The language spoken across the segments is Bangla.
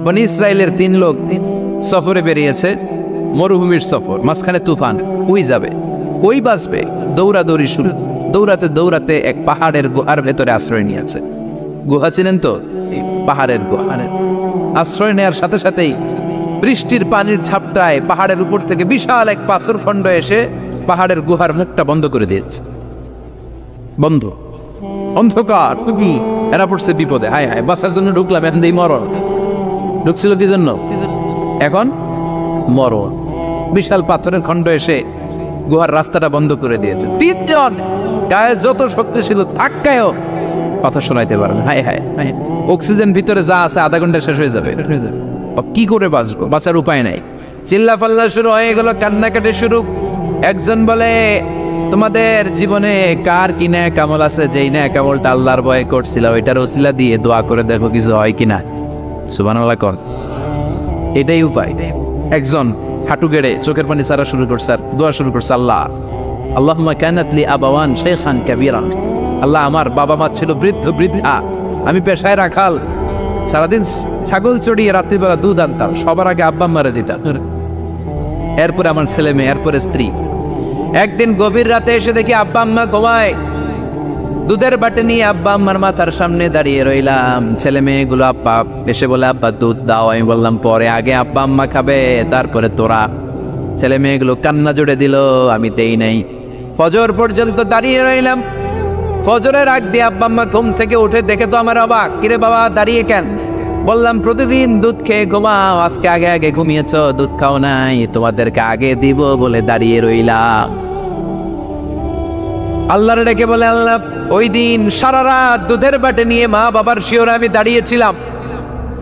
বনি ইসরায়েলের 3 লোক সফরে বেরিয়েছে, মরুভূমির সফর, মাঝখানে তুফান, ওই যাবে ওই বাঁচবে, দৌড়াদৌড়ি শুরু, দৌড়াতে দৌড়াতে এক পাহাড়ের গুহার ভেতরে আশ্রয় নিয়েছে। গুহা চিনেন তো? পাহাড়ের গুহার আশ্রয় নেওয়ার সাথে সাথেই বৃষ্টির পানির ঝাপটায় পাহাড়ের উপর থেকে বিশাল এক পাথর খণ্ড এসে পাহাড়ের গুহার মুখটা বন্ধ করে দিয়েছে। বন্ধ, অন্ধকার, খুবই এরা পড়ছে বিপদে। হায় হায়, বাঁচার জন্য ঢুকলাম, এখন দেই মরণ। ঢুকছিল কি জন্য? এখন মরণ। বিশাল পাথরের খণ্ড এসে গুহার রাস্তাটা বন্ধ করে দিয়েছে। 3 জন গায়ে যত শক্তি ছিল ধাক্কায়ও কথা শোনাইতে পারে না। হায় হায়, অক্সিজেন ভিতরে যা আছে আধা ঘন্টা শেষ হয়ে যাবে। কি করে বাঁচবো? বাঁচার উপায় নাই। চিল্লা পাল্লা শুরু হয়ে গেল, কান্নাকাটি শুরু। একজন বলে, তোমাদের জীবনে কার কি ন্যাক আমল আছে, যেই ন্যাক আমলটা আল্লাহর ভয়ে করছিল ওইটার ওসিলা দিয়ে দোয়া করে দেখো কিছু হয় কিনা। সুবহানাল্লাহ কর, এটাই উপায়। একজন হাঁটু গেড়ে চোখের পানি ছাড়া শুরু করছে আর দোয়া শুরু করছে, আল্লাহ আল্লাহুম্মা কানাত লি আবাওয়ান শাইখান কাবীরা, আল্লাহ আমার বাবা মা ছিল বৃদ্ধ বৃদ্ধা, আমি পেশায় রাখাল, সারাদিন ছাগল চড়িয়ে রাত্রিবেলা দুধ আনতাম, সবার আগে আব্বা আম্মারে দিতাম, এরপরে আমার ছেলে মেয়ে, এরপরে স্ত্রী। একদিন গভীর রাতে এসে দেখি আব্বা আম্মা ঘুমায়, দুধের বাটি নিয়ে আব্বা আম্মার মাথার সামনে দাঁড়িয়ে রইলাম। ছেলে মেয়েগুলো আব্বা এসে বলে, আব্বা দুধ দাও। আমি বললাম পরে, আগে আব্বা আম্মা খাবে তারপরে তোরা। ছেলে মেয়েগুলো কান্না জুড়ে দিল, আমি দেই নাই। ফজর পর্যন্ত দাঁড়িয়ে রইলাম। ফজরের আগ দিয়ে আব্বা আম্মা ঘুম থেকে উঠে দেখে তো আমার অবাক, কিরে বাবা দাঁড়িয়ে কেন? বললাম প্রতিদিন দুধ খেয়ে ঘুমাও, আজকে আগে আগে ঘুমিয়েছ, দুধ খাও নাই, তোমাদেরকে আগে দিব বলে দাঁড়িয়ে রইলাম। আল্লাহর ডেকে বলে, আল্লাহ ওই দিন সারা রাত দুধের বাটে নিয়ে মা বাবার শিওরে আমি দাঁড়িয়েছিলাম,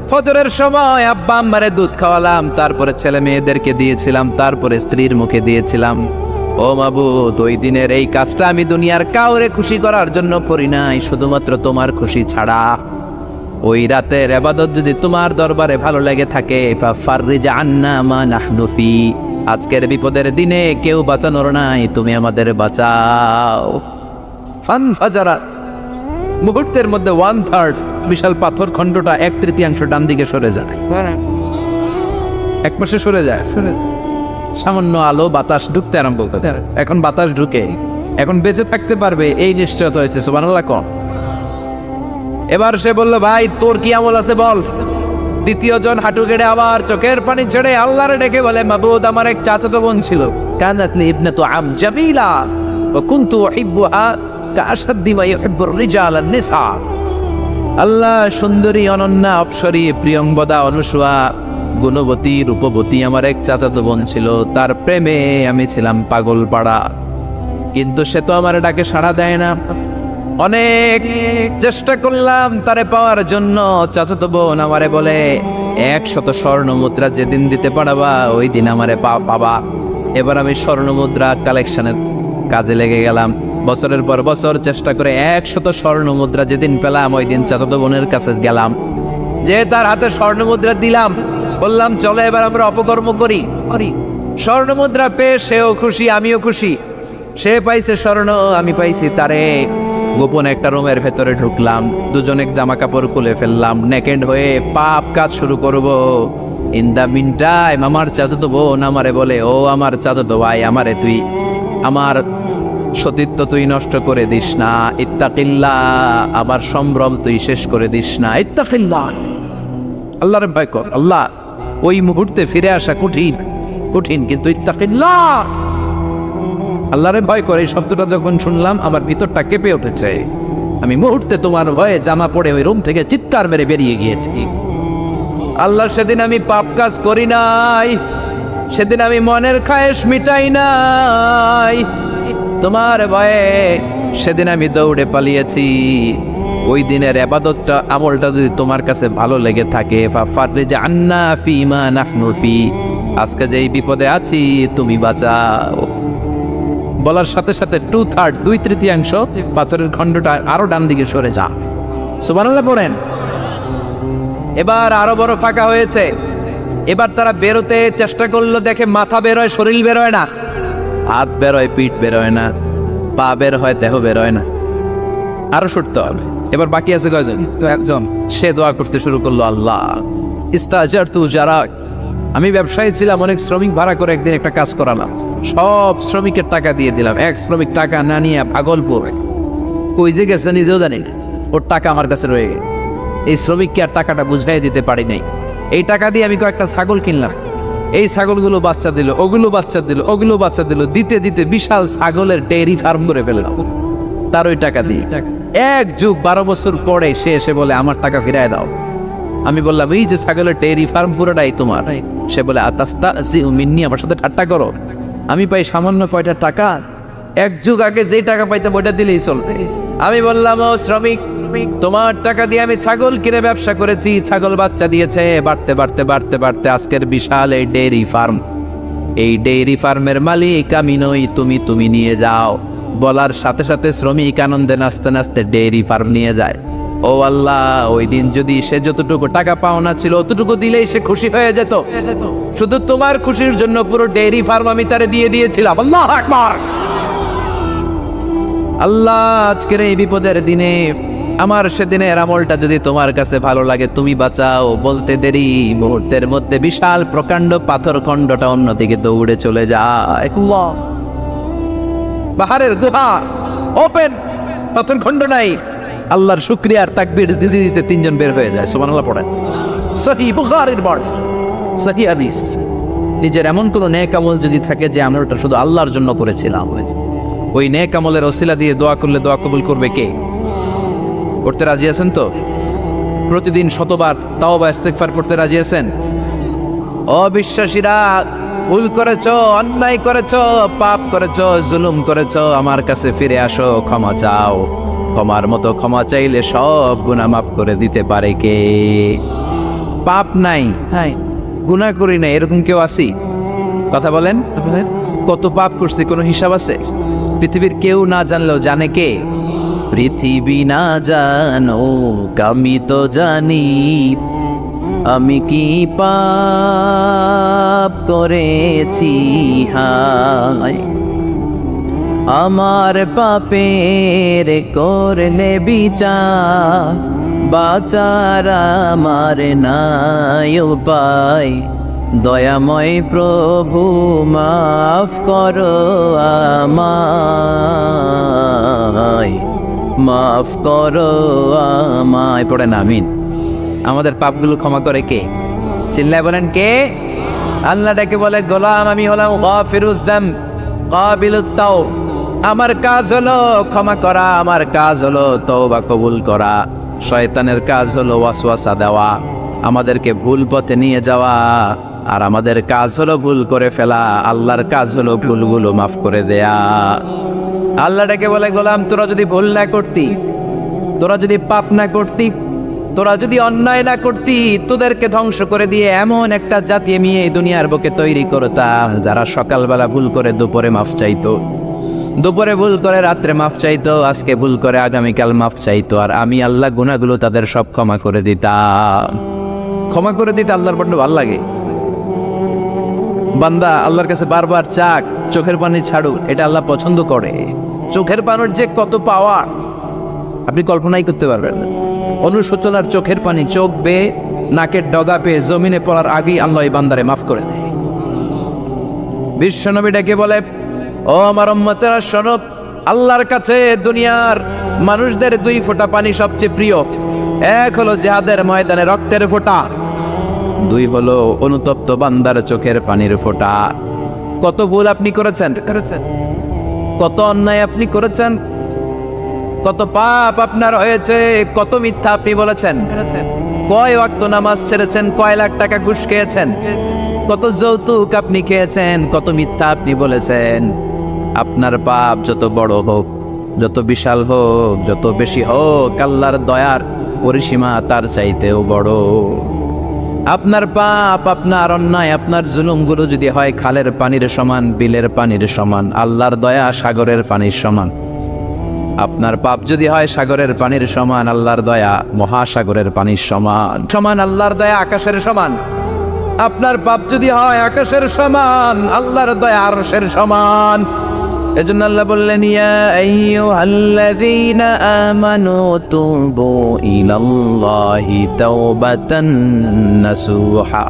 ফজরের সময় আব্বা আম্মারে দুধ খাওয়ালাম, তারপরে ছেলে মেয়েদেরকে দিয়েছিলাম, তারপরে স্ত্রীর মুখে দিয়েছিলাম। ও মাবুদ, ওই দিনের এই কাজটা আমি দুনিয়ার কাউরে খুশি করার জন্য করি নাই, শুধুমাত্র তোমার খুশি ছাড়া। ওই রাতের ইবাদত যদি তোমার দরবারে ভালো লেগে থাকে, ফাফাররিজ আন্না মা নাহনু ফি, আজকের বিপদের দিনে কেউ বাঁচানোর নাই, তুমি আমাদের বাঁচাও। ফানফাজারা, মুহূর্তের মধ্যে 1/3 বিশাল পাথর খণ্ডটা 1/3 ডান দিকে সরে যায়, এক পাশে সরে যায়। সামান্য আলো বাতাস ঢুকতে আরম্ভ করে। এখন বাতাস ঢুকে, এখন বেঁচে থাকতে পারবে এই নিশ্চয়তা হয়েছে। সুবহানাল্লাহ কম। এবার সে বলল, ভাই তোর কি আমল আছে বল। দ্বিতীয় জন হাঁটু গেড়ে আবার চোখের পানি ছেড়ে আল্লাহরে ডেকে বলে, মাবুদ আমার এক চাচাতো বোন ছিল, কানাত লি ইবনাতু আম জামিলা ওয়া কুনতু উহিব্বুহা কাআশাদ্দি মা ইউহিব্বুর রিজাল আন-নিসা। আল্লাহ সুন্দরী, অনন্যা, অপ্সরী, প্রিয়ংবদা, অনুসুয়া, গুণবতী, রূপবতী আমার এক চাচাতো বোন ছিল, তার প্রেমে আমি ছিলাম পাগল পাড়া, কিন্তু সে তো আমার ডাকে সাড়া দেয় না। অনেক চেষ্টা করলাম তারে পাওয়ার জন্য। চাচাতো বোন আমারে বলে, 100 স্বর্ণ মুদ্রা যেদিন দিতে পারবা ওই দিন আমারে পাবা। এবার আমি স্বর্ণ মুদ্রা কালেকশনের কাজে লেগে গেলাম। বছরের পর বছর চেষ্টা করে 100 স্বর্ণ মুদ্রা যেদিন পেলাম ওই দিন চাচাতো বোনের কাছে গেলাম, যে তার হাতে স্বর্ণ মুদ্রা দিলাম, বললাম চলো এবার আমরা অপকর্ম করি। স্বর্ণ মুদ্রা পেয়ে সেও খুশি, আমিও খুশি। সে পাইছে স্বর্ণ, আমি পাইছি তারে। গোপন একটা রুমের ভেতরে ঢুকলাম, দুজনে জামা কাপড় খুলে ফেললাম, নেকেড হয়ে পাপ কাজ শুরু করব। ইন দা মিন টাইম আমার চাচাতো বোন আমারে বলে, ও আমার চাচাতো ভাই, আমারে তুই আমার সতীত্ব তুই নষ্ট করে দিস না, ইত্তাকিল্লাহ, আমার সম্ভ্রম তুই শেষ করে দিস না, ইত্তাকিল্লাহ, আল্লাহর ভয় কর। আল্লাহ ওই মুহূর্তে ফিরে আসা কঠিন কঠিন, কিন্তু ইত্তাকিল্লাহ, আল্লাহরে ভয় করে এই শব্দটা যখন শুনলাম আমার ভিতরটা কেঁপে উঠেছে। আমি মুহূর্তে তোমার ভয়ে জামা পড়ে ওই রুম থেকে চিৎকার মেরে বেরিয়ে গিয়েছি। আল্লাহ সেদিন আমি পাপ কাজ করি নাই, সেদিন আমি মনের খায়েশ মিটাই নাই, তোমার ভয়ে সেদিন আমি দৌড়ে পালিয়েছি। ওই দিনের ইবাদতটা আমলটা যদি তোমার কাছে ভালো লেগে থাকে, ফাফাররিজ আন্না ফিমা নাহনু ফি, আজকে যেই বিপদে আছি তুমি বাঁচাও। বলার সাথে সাথে 2/3 2/3 পাথরের খণ্ডটা আরো ডান দিকে সরে যা। সুবহানাল্লাহ পড়েন। এবার আরো বড় ফাঁকা হয়েছে। এবার তারা বেরোতে চেষ্টা করলো, দেখে মাথা বের হয়, শরীর বের হয় না, হাত বের হয়, পিঠ বের হয় না, পা বের হয়, দেহ বের হয় না, আরো সরতে হবে। এবার বাকি আছে কয়জন? একজন। সে দোয়া করতে শুরু করলো, আল্লাহ ইস্তাজারতু জারাক, আমি ব্যবসায়ী ছিলাম, অনেক শ্রমিক ভাড়া করে একদিন একটা কাজ করালাম, সব শ্রমিকের টাকা দিয়ে দিলাম। এক শ্রমিক টাকা না নিয়ে ভাগলপুর কই যে গেছে নিজেও জানি না, ওর টাকা আমার কাছে রয়ে গেছে। এই শ্রমিককে আর টাকাটা বুঝাই দিতে পারি নাই। এই টাকা দিয়ে আমি কয়েকটা ছাগল কিনলাম, এই ছাগলগুলো বাচ্চা দিল, ওগুলো বাচ্চা দিল, ওগুলো বাচ্চা দিল, দিতে দিতে বিশাল ছাগলের ডেয়ারি ফার্ম করে ফেললাম তার ওই টাকা দিয়ে। 1 যুগ 12 বছর পরে সে এসে বলে আমার টাকা ফিরায় দাও। আমি বললাম এই যে ছাগলের ডেয়ারি ফার্ম পুরোটাই তোমার। সে বলে আতাস্তা জি মিন্নি, আমার সাথে ঠাট্টা করো? আমি পাই সামান্য কয়টা টাকা, 1 যুগ আগে যে টাকা পাইতাম ওইটা দিলেই চলবে। আমি বললাম ও শ্রমিক, তোমার টাকা দিয়ে আমি ছাগল কিনে ব্যবসা করেছি, ছাগল বাচ্চা দিয়েছে, বাড়তে বাড়তে বাড়তে বাড়তে আজকের বিশাল এই ডেয়ারি ফার্ম। এই ডেয়ারি ফার্মের মালিক আমি নই, তুমি নিয়ে যাও। বলার সাথে সাথে শ্রমিক আনন্দে নাচতে নাচতে ডেয়ারি ফার্ম নিয়ে যায়। ও আল্লাহ, ওই দিন যদি সে যতটুকু টাকা পাওনা ছিল অতটুকু দিলেই সে খুশি হয়ে যেত। শুধু তোমার খুশির জন্য পুরো ডেয়ারি ফার্ম আমি তারে দিয়ে দিয়েছিলাম। আল্লাহু আকবার। আল্লাহ, আজকের এই বিপদের দিনে আমার সেদিনের আমলটা যদি তোমার কাছে ভালো লাগে তুমি বাঁচাও। বলতে দেরি, মুহূর্তের মধ্যে বিশাল প্রকাণ্ড পাথর খণ্ডটা অন্যদিকে দৌড়ে চলে যায়। পাহাড়ের গুহা ওপেন, পাথর খণ্ড নাই। আল্লাহর শুকরিয়ার তাকবীর দিতে দিতে 3 জন বের হয়ে যায়। সুবহানাল্লাহ পড়েন। সহিহ বুখারীর বর্ণনা, সহিহ হাদিস। নিজের এমন কোন নেক আমল যদি থাকে যে আমলটা শুধু আল্লাহর জন্য করেছিলাম, ওই নেক আমলের ওসিলা দিয়ে দোয়া করলে দোয়া কবুল করবে কে? করতে রাজি আছেন তো? প্রতিদিন শতবার তাওবা ইস্তেগফার করতে রাজি আছেন? অবিশ্বাসীরা, ভুল করেছো, অন্যায় করেছো, পাপ করেছো, জুলুম করেছো, আমার কাছে ফিরে আসো, ক্ষমা চাও। ক্ষমার মতো ক্ষমা চাইলে সব গুনাহ মাফ করে দিতে পারে কে? পাপ নাই, হ্যাঁ গুনাহ করি না, এরকম কেউ আছি? কথা বলেন। কত পাপ করছি কোনো হিসাব আছে? পৃথিবীর কেউ না জানলেও জানে কে? পৃথিবী না জানো আমি তো জানি, আমি কি পাপ করেছি হায়। আমার পাপের করলে বিচার, বাঁচার আমার নাই উপায়। দয়াময় প্রভু মাফ করো আমায়, মাফ করো আমায়। পড়েন আমিন। আমাদের পাপগুলো ক্ষমা করে কে? চিল্লায় বলেন কে? আল্লাহ ডেকে বলে গোলাম আমি হলাম গাফিরুয যামব কাবিলুত তাওব। আমার কাজ হলো ক্ষমা করা, আমার কাজ হলো তওবা কবুল করা। শয়তানের কাজ হলো ওয়াসওয়াসা দেওয়া, আমাদেরকে ভুল পথে নিয়ে যাওয়া। আর আমাদের কাজ হলো ভুল করে ফেলা, আল্লাহর কাজ হলো ভুলগুলো মাফ করে দেয়া। আল্লাহ ডেকে বলে গোলাম তোরা যদি ভুল না করতি, তোরা যদি পাপ না করতি, তোরা যদি অন্যায় না করতি, তোদেরকে ধ্বংস করে দিয়ে এমন একটা জাতি আমি এই দুনিয়ার বুকে তৈরি করতাম যারা সকালবেলা ভুল করে দুপুরে মাফ চাইতো, দুপুরে ভুল করে রাত্রে মাফ চাইতো, আজকে ভুল করে আগামীকাল মাফ চাইতো। আর আমি আল্লাহ গুনাহগুলো তাদের সব ক্ষমা করে দিতাম। ক্ষমা করে দিতে আল্লাহর বড্ড ভালো লাগে। বান্দা আল্লাহর কাছে বারবার চাক, চোখের পানি ছাড়ুক, এটা আল্লাহ পছন্দ করে। চোখের পানির যে কত পাওয়ার আপনি কল্পনাই করতে পারবেন না। অনুশোচনার চোখের পানি চোখ বেয়ে নাকের ডগা পেয়ে জমিনে পড়ার আগেই আল্লাহ এই বান্দারে মাফ করে দেয়। বিশ্বনবী ডেকে বলে ও আমার উম্মতেরা শোনো, আল্লাহর কাছে দুনিয়ার মানুষদের 2 ফোঁটা পানি সবচেয়ে প্রিয়। এক হলো জিহাদের ময়দানে রক্তের ফোঁটা, 2 হলো অনুতপ্ত বান্দার চোখের পানির ফোঁটা। কত ভুল আপনি করেছেন, কত অন্যায় আপনি করেছেন, কত পাপ আপনার হয়েছে, কত মিথ্যা আপনি বলেছেন, কয় ওয়াক্ত নামাজ ছেড়েছেন, কয় লাখ টাকা ঘুষ খেয়েছেন, কত যৌতুক আপনি খেয়েছেন, কত মিথ্যা আপনি বলেছেন। আপনার পাপ যত বড় হোক, যত বিশাল হোক, যত বেশি হোক, আল্লাহর দয়ার পরিসীমা তার চাইতেও বড়। আপনার পাপ, আপনার অন্যায়, আপনার জুলুমগুলো যদি হয় খালের পানির সমান, বিলের পানির সমান, আল্লাহর দয়া সাগরের পানির সমান। আপনার পাপ যদি হয় সাগরের পানির সমান, আল্লাহর দয়া মহাসাগরের পানির সমান সমান। আল্লাহর দয়া আকাশের সমান। আপনার পাপ যদি হয় আকাশের সমান, আল্লাহর দয়া আরশের সমান। এজন্য আল্লাহ বললেন ইয়া আইয়ুহাল্লাযীনা আমানু তুবু ইলাল্লাহি তাওবাতান নাসুহা।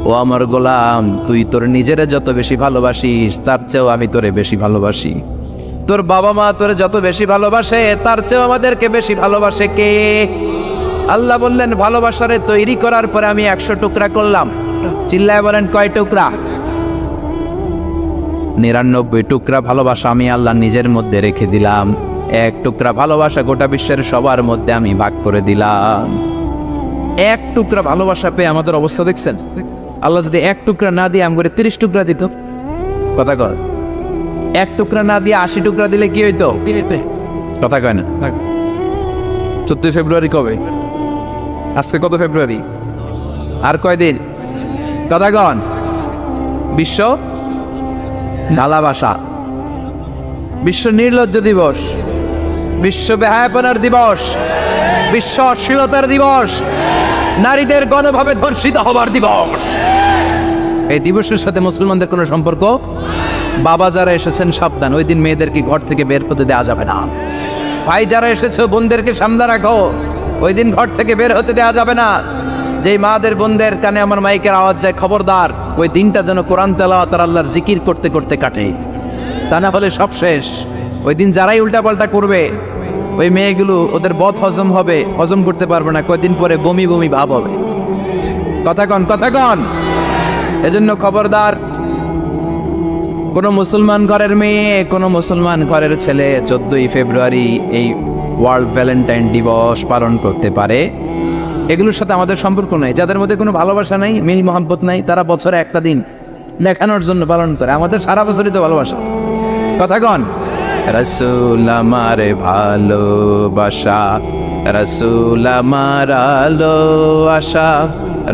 ও আমার গোলাম, তুই তোর নিজের যত বেশি ভালোবাসিস তার চেয়েও আমি তোরে বেশি ভালোবাসি। তোর বাবা মা তোরে যত বেশি ভালোবাসে তার চেয়েও আমাদেরকে বেশি ভালোবাসে কে? আল্লাহ বললেন ভালোবাসারে তৈরি করার পরে আমি 100 টুকরা করলাম। চিল্লায় বলেন কয় টুকরা? 99 টুকরা ভালোবাসা আমি আল্লাহ নিজের মধ্যে রেখে দিলাম। 1 টুকরা ভালোবাসা গোটা বিশ্বের সবার মধ্যে আমি ভাগ করে দিলাম। 1 টুকরা ভালোবাসা পেয়ে আমাদের অবস্থা দেখছেন? আল্লাহ যদি 1 টুকরা না দিয়ে আমগরে 30 টুকরা দিত, কথা কয় 1 টুকরা না দিয়ে 80 টুকরা দিলে কি হইতো? কথা কয় না। 14 ফেব্রুয়ারি কবে? আজকে কত ফেব্রুয়ারি? আর কয়দিন? কথা কন। বিশ্ব ভালোবাসা, বিশ্ব নির্লজ্জ দিবস, বিশ্ব বেহায়াপনার দিবস, বিশ্ব অশ্লীলতার দিবস, নারীদের গণভাবে ধর্ষিত হবার দিবস। এই দিবসের সাথে মুসলমানদের কোনো সম্পর্ক? বাবা যারা এসেছেন সাবধান, ওই দিন মেয়েদেরকে ঘর থেকে বের হতে দেওয়া যাবে না। ভাই যারা এসেছো বোনদেরকে সামনে রাখো, ওই দিন ঘর থেকে বের হতে দেওয়া যাবে না। যেই মাদের বোনদের কানে আমার মাইকের আওয়াজ যায়, খবরদার, ওই দিনটা যেন কোরআন তেলাওয়াত আর আল্লাহর জিকির করতে করতে কাটে, তা না হলে সব শেষ। ওই দিন যারাই উল্টাপাল্টা করবে ওই মেয়েগুলো ওদের বদ হজম হবে, হজম করতে পারবে না, কয়দিন পরে বমি বমি ভাব হবে। কথা কন, কথা কন। এজন্য খবরদার, কোন মুসলমান ঘরের মেয়ে, কোন মুসলমান ঘরের ছেলে 14ই ফেব্রুয়ারি এই ওয়ার্ল্ড ভ্যালেন্টাইন দিবস পালন করতে পারে, এগুলোর সাথে আমাদের সম্পর্ক নাই। যাদের মধ্যে কোনো ভালোবাসা নাই, মিল মহব্বত নাই, তারা বছরে একটা দিন দেখানোর জন্য পালন করে। আমাদের সারা বছরই তো ভালোবাসা। কথা কন। রাসূল আমার ভালোবাসা, রাসূল আমার আলো আশা,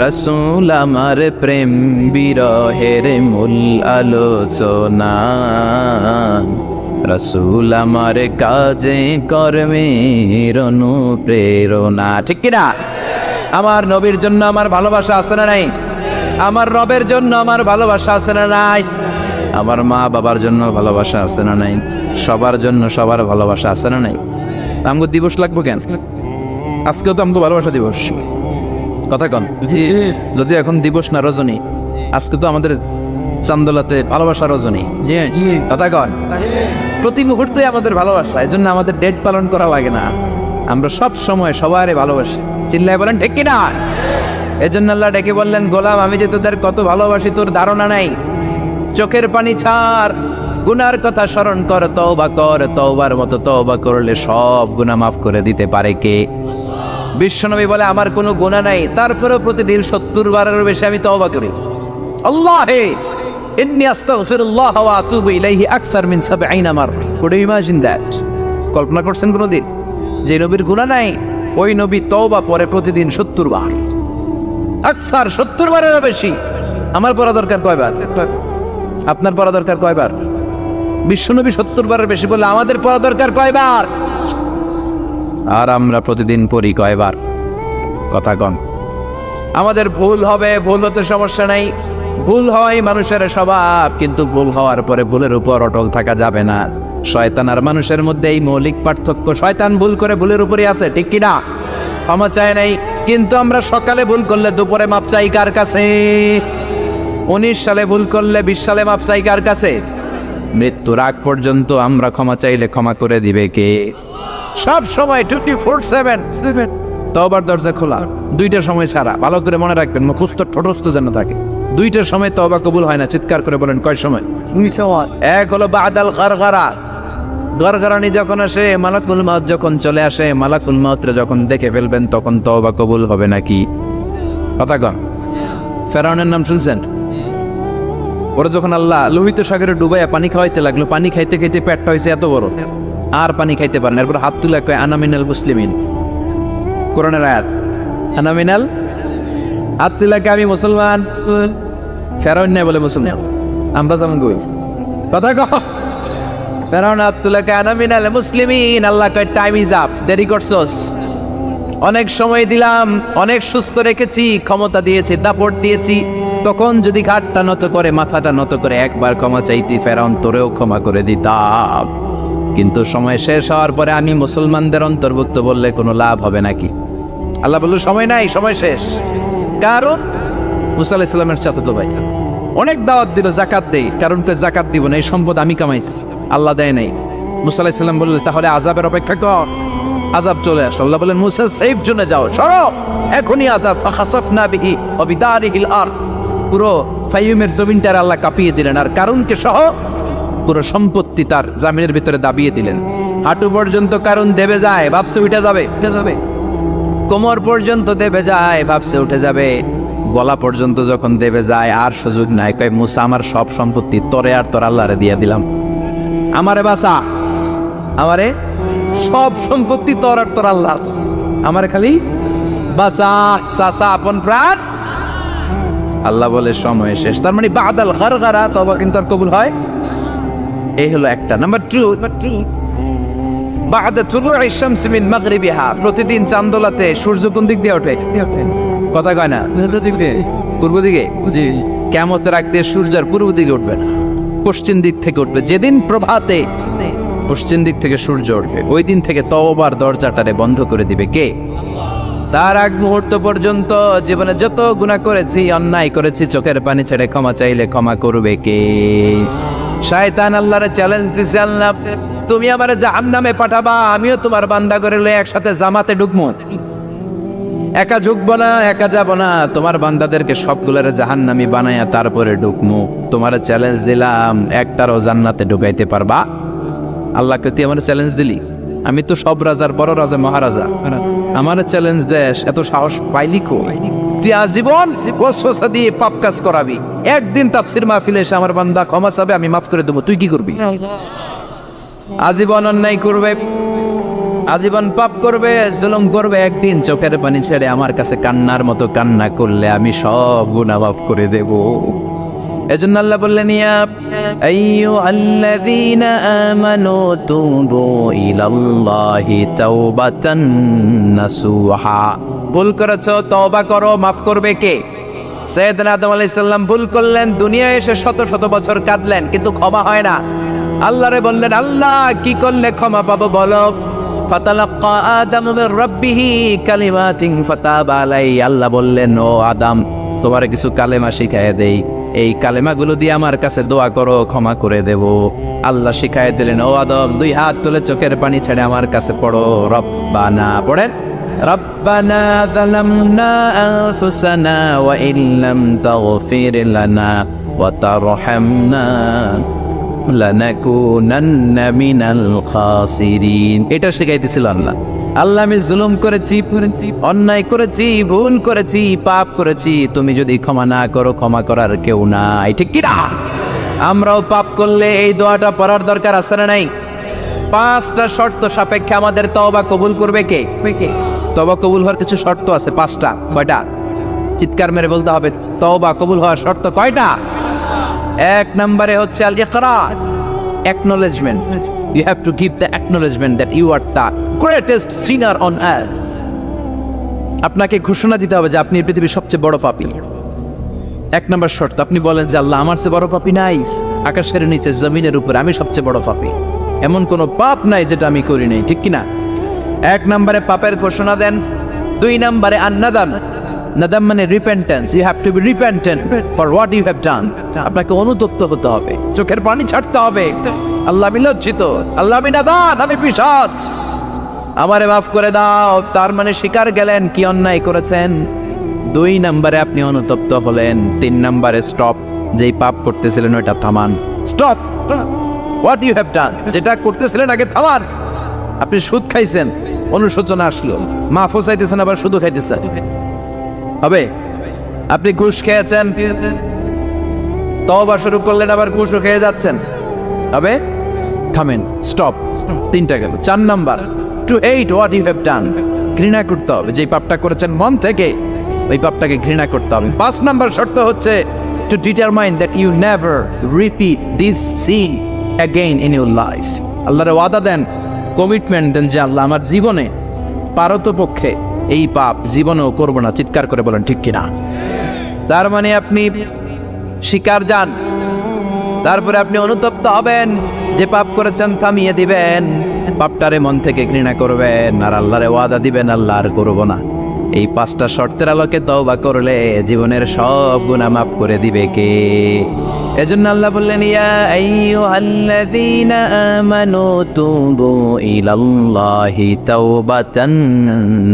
রাসূল আমার প্রেম বিরহের মূল আলোচনা, রাসূল আমার কাজে কর্মের অনুপ্রেরণা। ঠিক কিনা? আমার নবীর জন্য আমার ভালোবাসা আছে না নাই? আমার রবের জন্য আমার ভালোবাসা আছে না নাই? আমার মা বাবার জন্য ভালোবাসা আছে না নাই? সবার জন্য সবার ভালোবাসা আছে না নাই? আমগো দিবস লাগবো কেন? আজকেও তো আমগো ভালোবাসা দিবস। কথা কন। যদি এখন দিবস না রজনী, আজকে তো আমাদের চান্দোলাতে ভালোবাসা রজনী। কথা কন। প্রতি মুহূর্তে আমাদের ভালোবাসা, এই জন্য আমাদের ডেট পালন করা লাগে না। আমরা সব সময় সবারই ভালোবাসি। চিল্লায় বলেন ঠিক কিনা? এই জন্য আল্লাহ ডেকে বললেন, গোলাম আমি যে তোদের কত ভালোবাসি তোর ধারণা নাই। চোখের পানি ছাড়, গুনার কথা স্মরণ কর, তওবা কর। তওবার মতো তওবা করলে সব গুনাহ মাফ করে দিতে পারে কে? বিশ্বনবী বলে আমার কোনো গুনাহ নাই, তারপরেও প্রতিদিন 70 বারেরও বেশি আমি তওবা করি। আল্লাহে ইন্নী আস্তাগফিরুল্লাহ ওয়া আতুবু ইলাইহি আকসার মিন 70 মাররা। Could you imagine that? কল্পনা করছেন কোনদিন যে নবীর গুনাহ নাই, ওই নবী তওবা পরে প্রতিদিন 70 বার, আকসার 70 বারেরও বেশি। আমার পড়া দরকার কয়বার? আপনার পড়া দরকার কয়বার? বিশ্বনবী 70 বারের বেশি বলে আমাদের পড়া দরকার কয়বার? আর আমরা প্রতিদিন পড়ি কয়বার? কথা কন। আমাদের ভুল হবে, ভুল হতে সমস্যা নাই, ভুল হওয়াই মানুষের স্বভাব, কিন্তু ভুল হওয়ার পরে ভুলের উপর অটল থাকা যাবে না। শয়তান আর মানুষের মধ্যে এই মৌলিক পার্থক্য। শয়তান ভুল করে ভুলের উপরই আছে, ঠিক কিনা? ক্ষমা চায় নাই, কিন্তু আমরা সকালে ভুল করলে দুপুরে মাপ চাই কার কাছে? 19 সালে ভুল করলে 20 সালে মাপ চাই কার কাছে? মৃত্যুর আগ পর্যন্ত আমরা ক্ষমা চাইলে ক্ষমা করে দিবে কে? সব সময় 24/7 তওবার দরজা খোলা, 2টার সময় ছাড়া। ভালো করে মনে রাখবেন, মুখস্থ ঠোঁটস্থ যেন থাকে। 2টার সময় তওবা কবুল হয় না। চিৎকার করে বলেন কয় সময়? 2 সময়। এক হলো বাদাল গারগারা, গারগারানি যখন আসে, মালাকুল মউত যখন চলে আসে, মালাকুল মউতরে যখন দেখে ফেলবেন তখন তওবা কবুল হবে নাকি? কথা কন। ফেরাউনের নাম শুনছেন? ওরা যখন আল্লাহ লোহিত সাগরে ডুবাইয়া পানি খাওয়াইতে লাগলো, পানি খাইতে খাইতে পেটটা হয়েছে এত বড়, আর পানি খাইতে পারেন। এরপর হাত তুলে কয় আনা মিনাল মুসলিমিন। কোরআনের আয়াত, আনা মিনাল, হাত তুলে কয় আমি মুসলমান। ফেরাউন নাই বলে মুসলমান, আমরা যেমন কই। কথা কও। ফেরাউন হাত তুলে কয় আনা মিনাল মুসলিমিন। আল্লাহ কয় টাইম ইজ আপ, দেরি করছস। অনেক সময় দিলাম, অনেক সুস্থ রেখেছি, ক্ষমতা দিয়েছি, দাপট দিয়েছি, তখন যদি ঘাটটা নত করে, মাথাটা নত করে একবার ক্ষমা চাইতি, ফেরাউন তোরেও ক্ষমা করে দিতাম। কিন্তু সময় শেষ হওয়ার পরে আমি মুসলমানদের অন্তর্ভুক্ত বললে কোনো লাভ হবে নাকি? আল্লাহ বলল সময় নাই, সময় শেষ। কারণ মুসা আলাইহিস সালামের চাচাতো ভাই অনেক দাওয়াত দিল, যাকাত দেই, কারণ যাকাত দিব না, এই সম্পদ আমি কামাইছি, আল্লাহ দেয় নাই। মুসা আলাইহিস সালাম বললেন তাহলে আযাবের অপেক্ষা কর। আযাব চলে আসলো। আল্লাহ বলেন মুসা সেফ জোনে যাও, সরো, এখনই আযাব। ফাখাসাফনা বিহি ওয়া বিদারিহিল আরদ, পুরো ফাইয়ুমের জমিনটার আল্লাহ কাঁপিয়ে দিলেন, আর কারুনকে সহ পুরো সম্পত্তি তার জামিনের ভিতরে দাবিয়ে দিলেন। হাঁটু পর্যন্ত কারুন দেবে যায়, ভাবছে উঠে যাবে, কোমর পর্যন্ত দেবে যায়, ভাবছে উঠে যাবে, গলা পর্যন্ত যখন দেবে যায় আর সুযোগ নাই। কয় মুসা আমার সব সম্পত্তি তোরে আর তোর আল্লাহরে দিয়ে দিলাম, আমারে বাঁচা, আমারে সব সম্পত্তি তোর আর তোর আল্লাহ, আমারে খালি বাঁচা, চাচা আপন প্রাণ। আল্লাহ বলে সময় শেষ। তার মানে বাদাল গারগারা তওবা কিন্তু আর কবুল হয়। এই হলো একটা। নাম্বার 2, বাদা তুলুই শামস মিন মাগরিবিহা, প্রতিদিন চাঁদোলাতে সূর্য কোন দিক দিয়ে ওঠে? কথা কয় না, পূর্ব দিকে। জি, কিয়ামতের আগ দিয়ে সূর্য আর পূর্ব দিকে উঠবে না, পশ্চিম দিক থেকে উঠবে। যেদিন প্রভাতে পশ্চিম দিক থেকে সূর্য উঠবে, ওই দিন থেকে তওবার দরজাটারে বন্ধ করে দিবে কে? তার আগ মুহূর্ত পর্যন্ত জীবনে যত গুনাহ করেছি, অন্যায় করেছি, চোখের পানি ছেড়ে ক্ষমা চাইলে ক্ষমা করবে কে? শয়তান আল্লাহরে চ্যালেঞ্জ দিছে, আল্লাহ তুমি আমারে জাহান্নামে পাঠাবা, আমিও তোমার বান্দা করে লয়ে একসাথে জামাতে ঢুকবো। একা ঢুকবো না, একা যাবো না, তোমার বান্দাদেরকে সবগুলোরে জাহান্নামী বানায়া তারপরে ঢুকমু। তোমার চ্যালেঞ্জ দিলাম, একটারও জান্নাতে ঢুকাইতে পারবা? আল্লাহকে তুই আমার চ্যালেঞ্জ দিলি? আমি তো সব রাজার বড় রাজা, মহারাজা, আমার চ্যালেঞ্জ দেশ, এত সাহস পাইলি কই? তুই আজীবন ওয়াসওয়াসা দিয়ে পাপ কাজ করাবি, একদিন তাফসীর মাহফিলে এসে আমার বান্দা ক্ষমা চাবে, আমি মাফ করে দেবো, তুই কি করবি? আজীবন অন্যায় করবে, আজীবন পাপ করবে, জুলুম করবে, একদিন চোখের পানি ছেড়ে আমার কাছে কান্নার মতো কান্না করলে আমি সব গুনাহ মাফ করে দেব। এজন্য আল্লাহ বললেন ইয়া আইয়ুহাল্লাযীনা আমানু তুবু ইলাল্লাহি তাওবাতান নাসুহা, ভুল করেছো তওবা করো, মাফ করবে কে? সাইয়েদনা আদম আলাইহিস সালাম ভুল করলেন, দুনিয়ায় এসে শত শত বছর কাঁদলেন, কিন্তু ক্ষমা হয় না। আল্লাহরে বললেন আল্লাহ কি করলে ক্ষমা পাবো বলো? ফাতালাক্কা আদামু মির রাব্বিহি কালিমাতিন ফাতাবা আলাইহি, আল্লাহ বললেন ও আদম তোমারে কিছু কালেমা শিখায় দেই, এই কালেমাগুলো দিয়ে আমার কাছে দোয়া করো, ক্ষমা করে দেব। আল্লাহ শিখায় দিলেন ও আদম 2 হাত তুলে চোখের পানি ছেড়ে আমার কাছে পড়ো, রব্বানা, পড়েন রব্বানা যালামনা আনফুসানা ওয়া ইল্লাম তাগফির লানা ওয়া তারহামনা লানাকুনান্না মিনাল খাসিরিন। এটা শিখাইতেছিল আল্লাহ। আল্লাহ আমি জুলুম করেছি, অন্যায় করেছি, ভুল করেছি, পাপ করেছি, তুমি যদি ক্ষমা না করো ক্ষমা করার কেউ নাই, ঠিক কি না? আমরাও পাপ করলে এই দোয়াটা পড়ার দরকার আছে না নাই? 5টা শর্ত সাপেক্ষে আমাদের তওবা কবুল করবে কে? তওবা কবুল হওয়ার কিছু শর্ত আছে 5টা। কয়টা? চিৎকার মেরে বলতে হবে, তওবা কবুল হওয়ার শর্ত কয়টা? 1 নম্বরে হচ্ছে আল ইকরার, acknowledgement. You have to give the acknowledgement that you are the greatest sinner on earth. আপনাকে ঘোষণা দিতে হবে যে আপনি পৃথিবীর সবচেয়ে বড় পাপী। 1 নম্বর শর্ত, আপনি বলেন যে আল্লাহ আমার চেয়ে বড় পাপী নাই, আকাশের নিচে জমিনের উপরে আমি সবচেয়ে বড় পাপী, এমন কোনো পাপ নাই যেটা আমি করি নাই, ঠিক কিনা? 1 নম্বরে পাপের ঘোষণা দেন। 2 নম্বরে আন-নাদাম, নাদাম মানে repentance, you have to be repentant for what you have done. আপনাকে অনুতপ্ত হতে হবে, চোখের পানি ছাড়তে হবে, আল্লাহ আমি লজ্জিত, আল্লাহ আমি নাদান, আমি পিশাচ, আমারে মাফ করে দাও। তার মানে স্বীকার গেলেন কি অন্যায় করেছেন। 2 নম্বরে আপনি অনুতপ্ত হলেন। 3 নম্বরে স্টপ, যেই পাপ করতেছিলেন ওটা থামান, stop what you have done, যেটা করতেছিলেন আগে থামান। আপনি সুদ খাইছেন, অনুশোচনা আসলো, মাফও চাইতেছেন, আবার সুদও খাইতেছেন, হবে? আপনি ঘুষ খেয়েছেন, তওবা শুরু করলেন, আবার ঘুষও খেয়ে যাচ্ছেন, হবে? থামেন, স্টপ। 3টা গেল। 4 number, to hate what you have done, ঘৃণা করতে হবে, যে পাপটা করেছেন মন থেকে ওই পাপটাকে ঘৃণা করতে হবে। 5 নাম্বার শর্ত হচ্ছে to determine that you never repeat this sin again in your life. আল্লাহর ওয়াদা দেন, কমিটমেন্ট দেন যে আল্লাহ আমার জীবনে পারতপক্ষে এই পাপ জীবনেও করবো না। চিৎকার করে বলেন ঠিক কিনা? তার মানে আপনি শিকার যান, তারপরে আপনি অনুতপ্ত হবেন, যে পাপ করেছেন থামিয়ে দিবেন, পাপটারে মন থেকে ঘৃণা করবেন, আর আল্লাহরে ওয়াদা দিবেন আল্লাহ আর করবো না। এই 5টা শর্তের আলোকে তওবা করলে জীবনের সব গুনাহ মাফ করে দিবে কে? এজন্য আল্লাহ বললেন, ইয়া আইয়ুহাল্লাযীনা আমানু তুবু ইলাল্লাহি তাওবাতান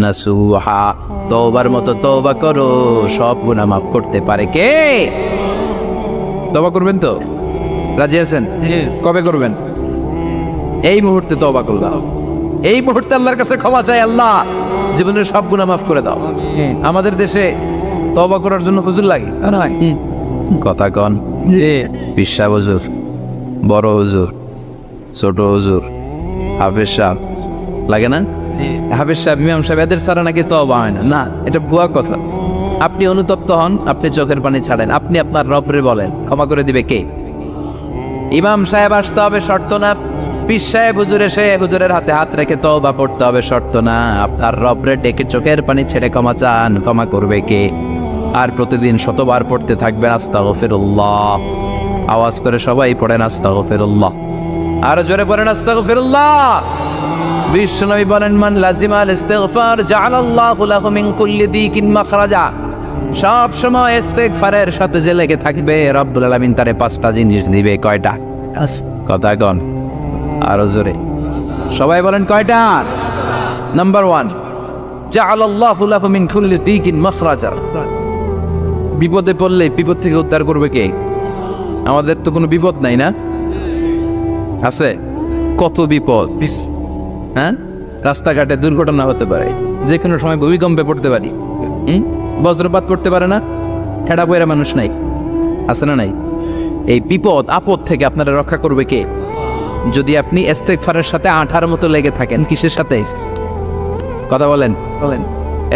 নাসুহা। তওবার মতো তওবা করো, সব গুনাহ মাফ করতে পারে কে? তওবা করবেন তো? রাজি আছেন? কবে করবেন? এই মুহূর্তে তওবা করলাম, এই মুহূর্তে আল্লাহর কাছে ক্ষমা চাই, আল্লাহ জীবনের সব গুনাহ মাফ করে দাও। আমাদের দেশে তওবা করার জন্য হুজুর লাগে, কথা কন, বিশ্বাস হুজুর, বড় হুজুর, ছোট হুজুর, হাফেজ সাহেব লাগে না? হাফেজ সাহেব, ইমাম সাহেব, এদের ছাড়া নাকি তওবা হয় না। না, এটা ভুয়া কথা। আপনি অনুতপ্ত হন, আপনি চোখের পানি ছাড়েন, আপনি আপনার রবরে বলেন, ক্ষমা করে দিবে কে? ইমাম সাহেব আসতে হবে শর্ত না, পীর সাহেব হুজুর এসে হুজুরের হাতে হাত রেখে তওবা পড়তে হবে শর্ত না। আপনার রবরে ডেকে চোখের পানি ছেড়ে ক্ষমা চান, ক্ষমা করবে কে? আর প্রতিদিন শতবার পড়তে থাকবেন আস্তাগফিরুল্লাহ। আওয়াজ করে সবাই পড়েন আস্তাগফিরুল্লাহ, আর জোরে পড়েন আস্তাগফিরুল্লাহ। বিশ্বনবী বলেন, মান লাজিমাল ইস্তিগফার জাআলাল্লাহু লাহু মিন কুল্লি দিকিন মাখরাজা। সব সময় ইস্তিগফারের সাথে যে লেগে থাকবে, রব্বুল আলামিন তারে 5টা জিনিস দিবে। কয়টা? কথা কন আরো জোরে, সবাই বলেন কয়টা? নাম্বার 1, জাআলাল্লাহু লাহু মিন কুল্লি দিকিন মাখরাজা। বিপদে পড়লে বিপদ থেকে উদ্ধার করবে কে? আমাদের তো কোনো বিপদ নাই না? আছে কত বিপদ, হ্যাঁ? রাস্তাঘাটে দুর্ঘটনা হতে পারে, যে কোনো সময় ভূমিকম্পে পড়তে পারি, বজ্রপাত পড়তে পারে না? ঠেড়া বইরা মানুষ নাই, আছে না নাই? এই বিপদ আপদ থেকে আপনারা রক্ষা করবে কে? যদি আপনি ইস্তেগফারের সাথে আঠার মতো লেগে থাকেন। কিসের সাথে? কথা বলেন।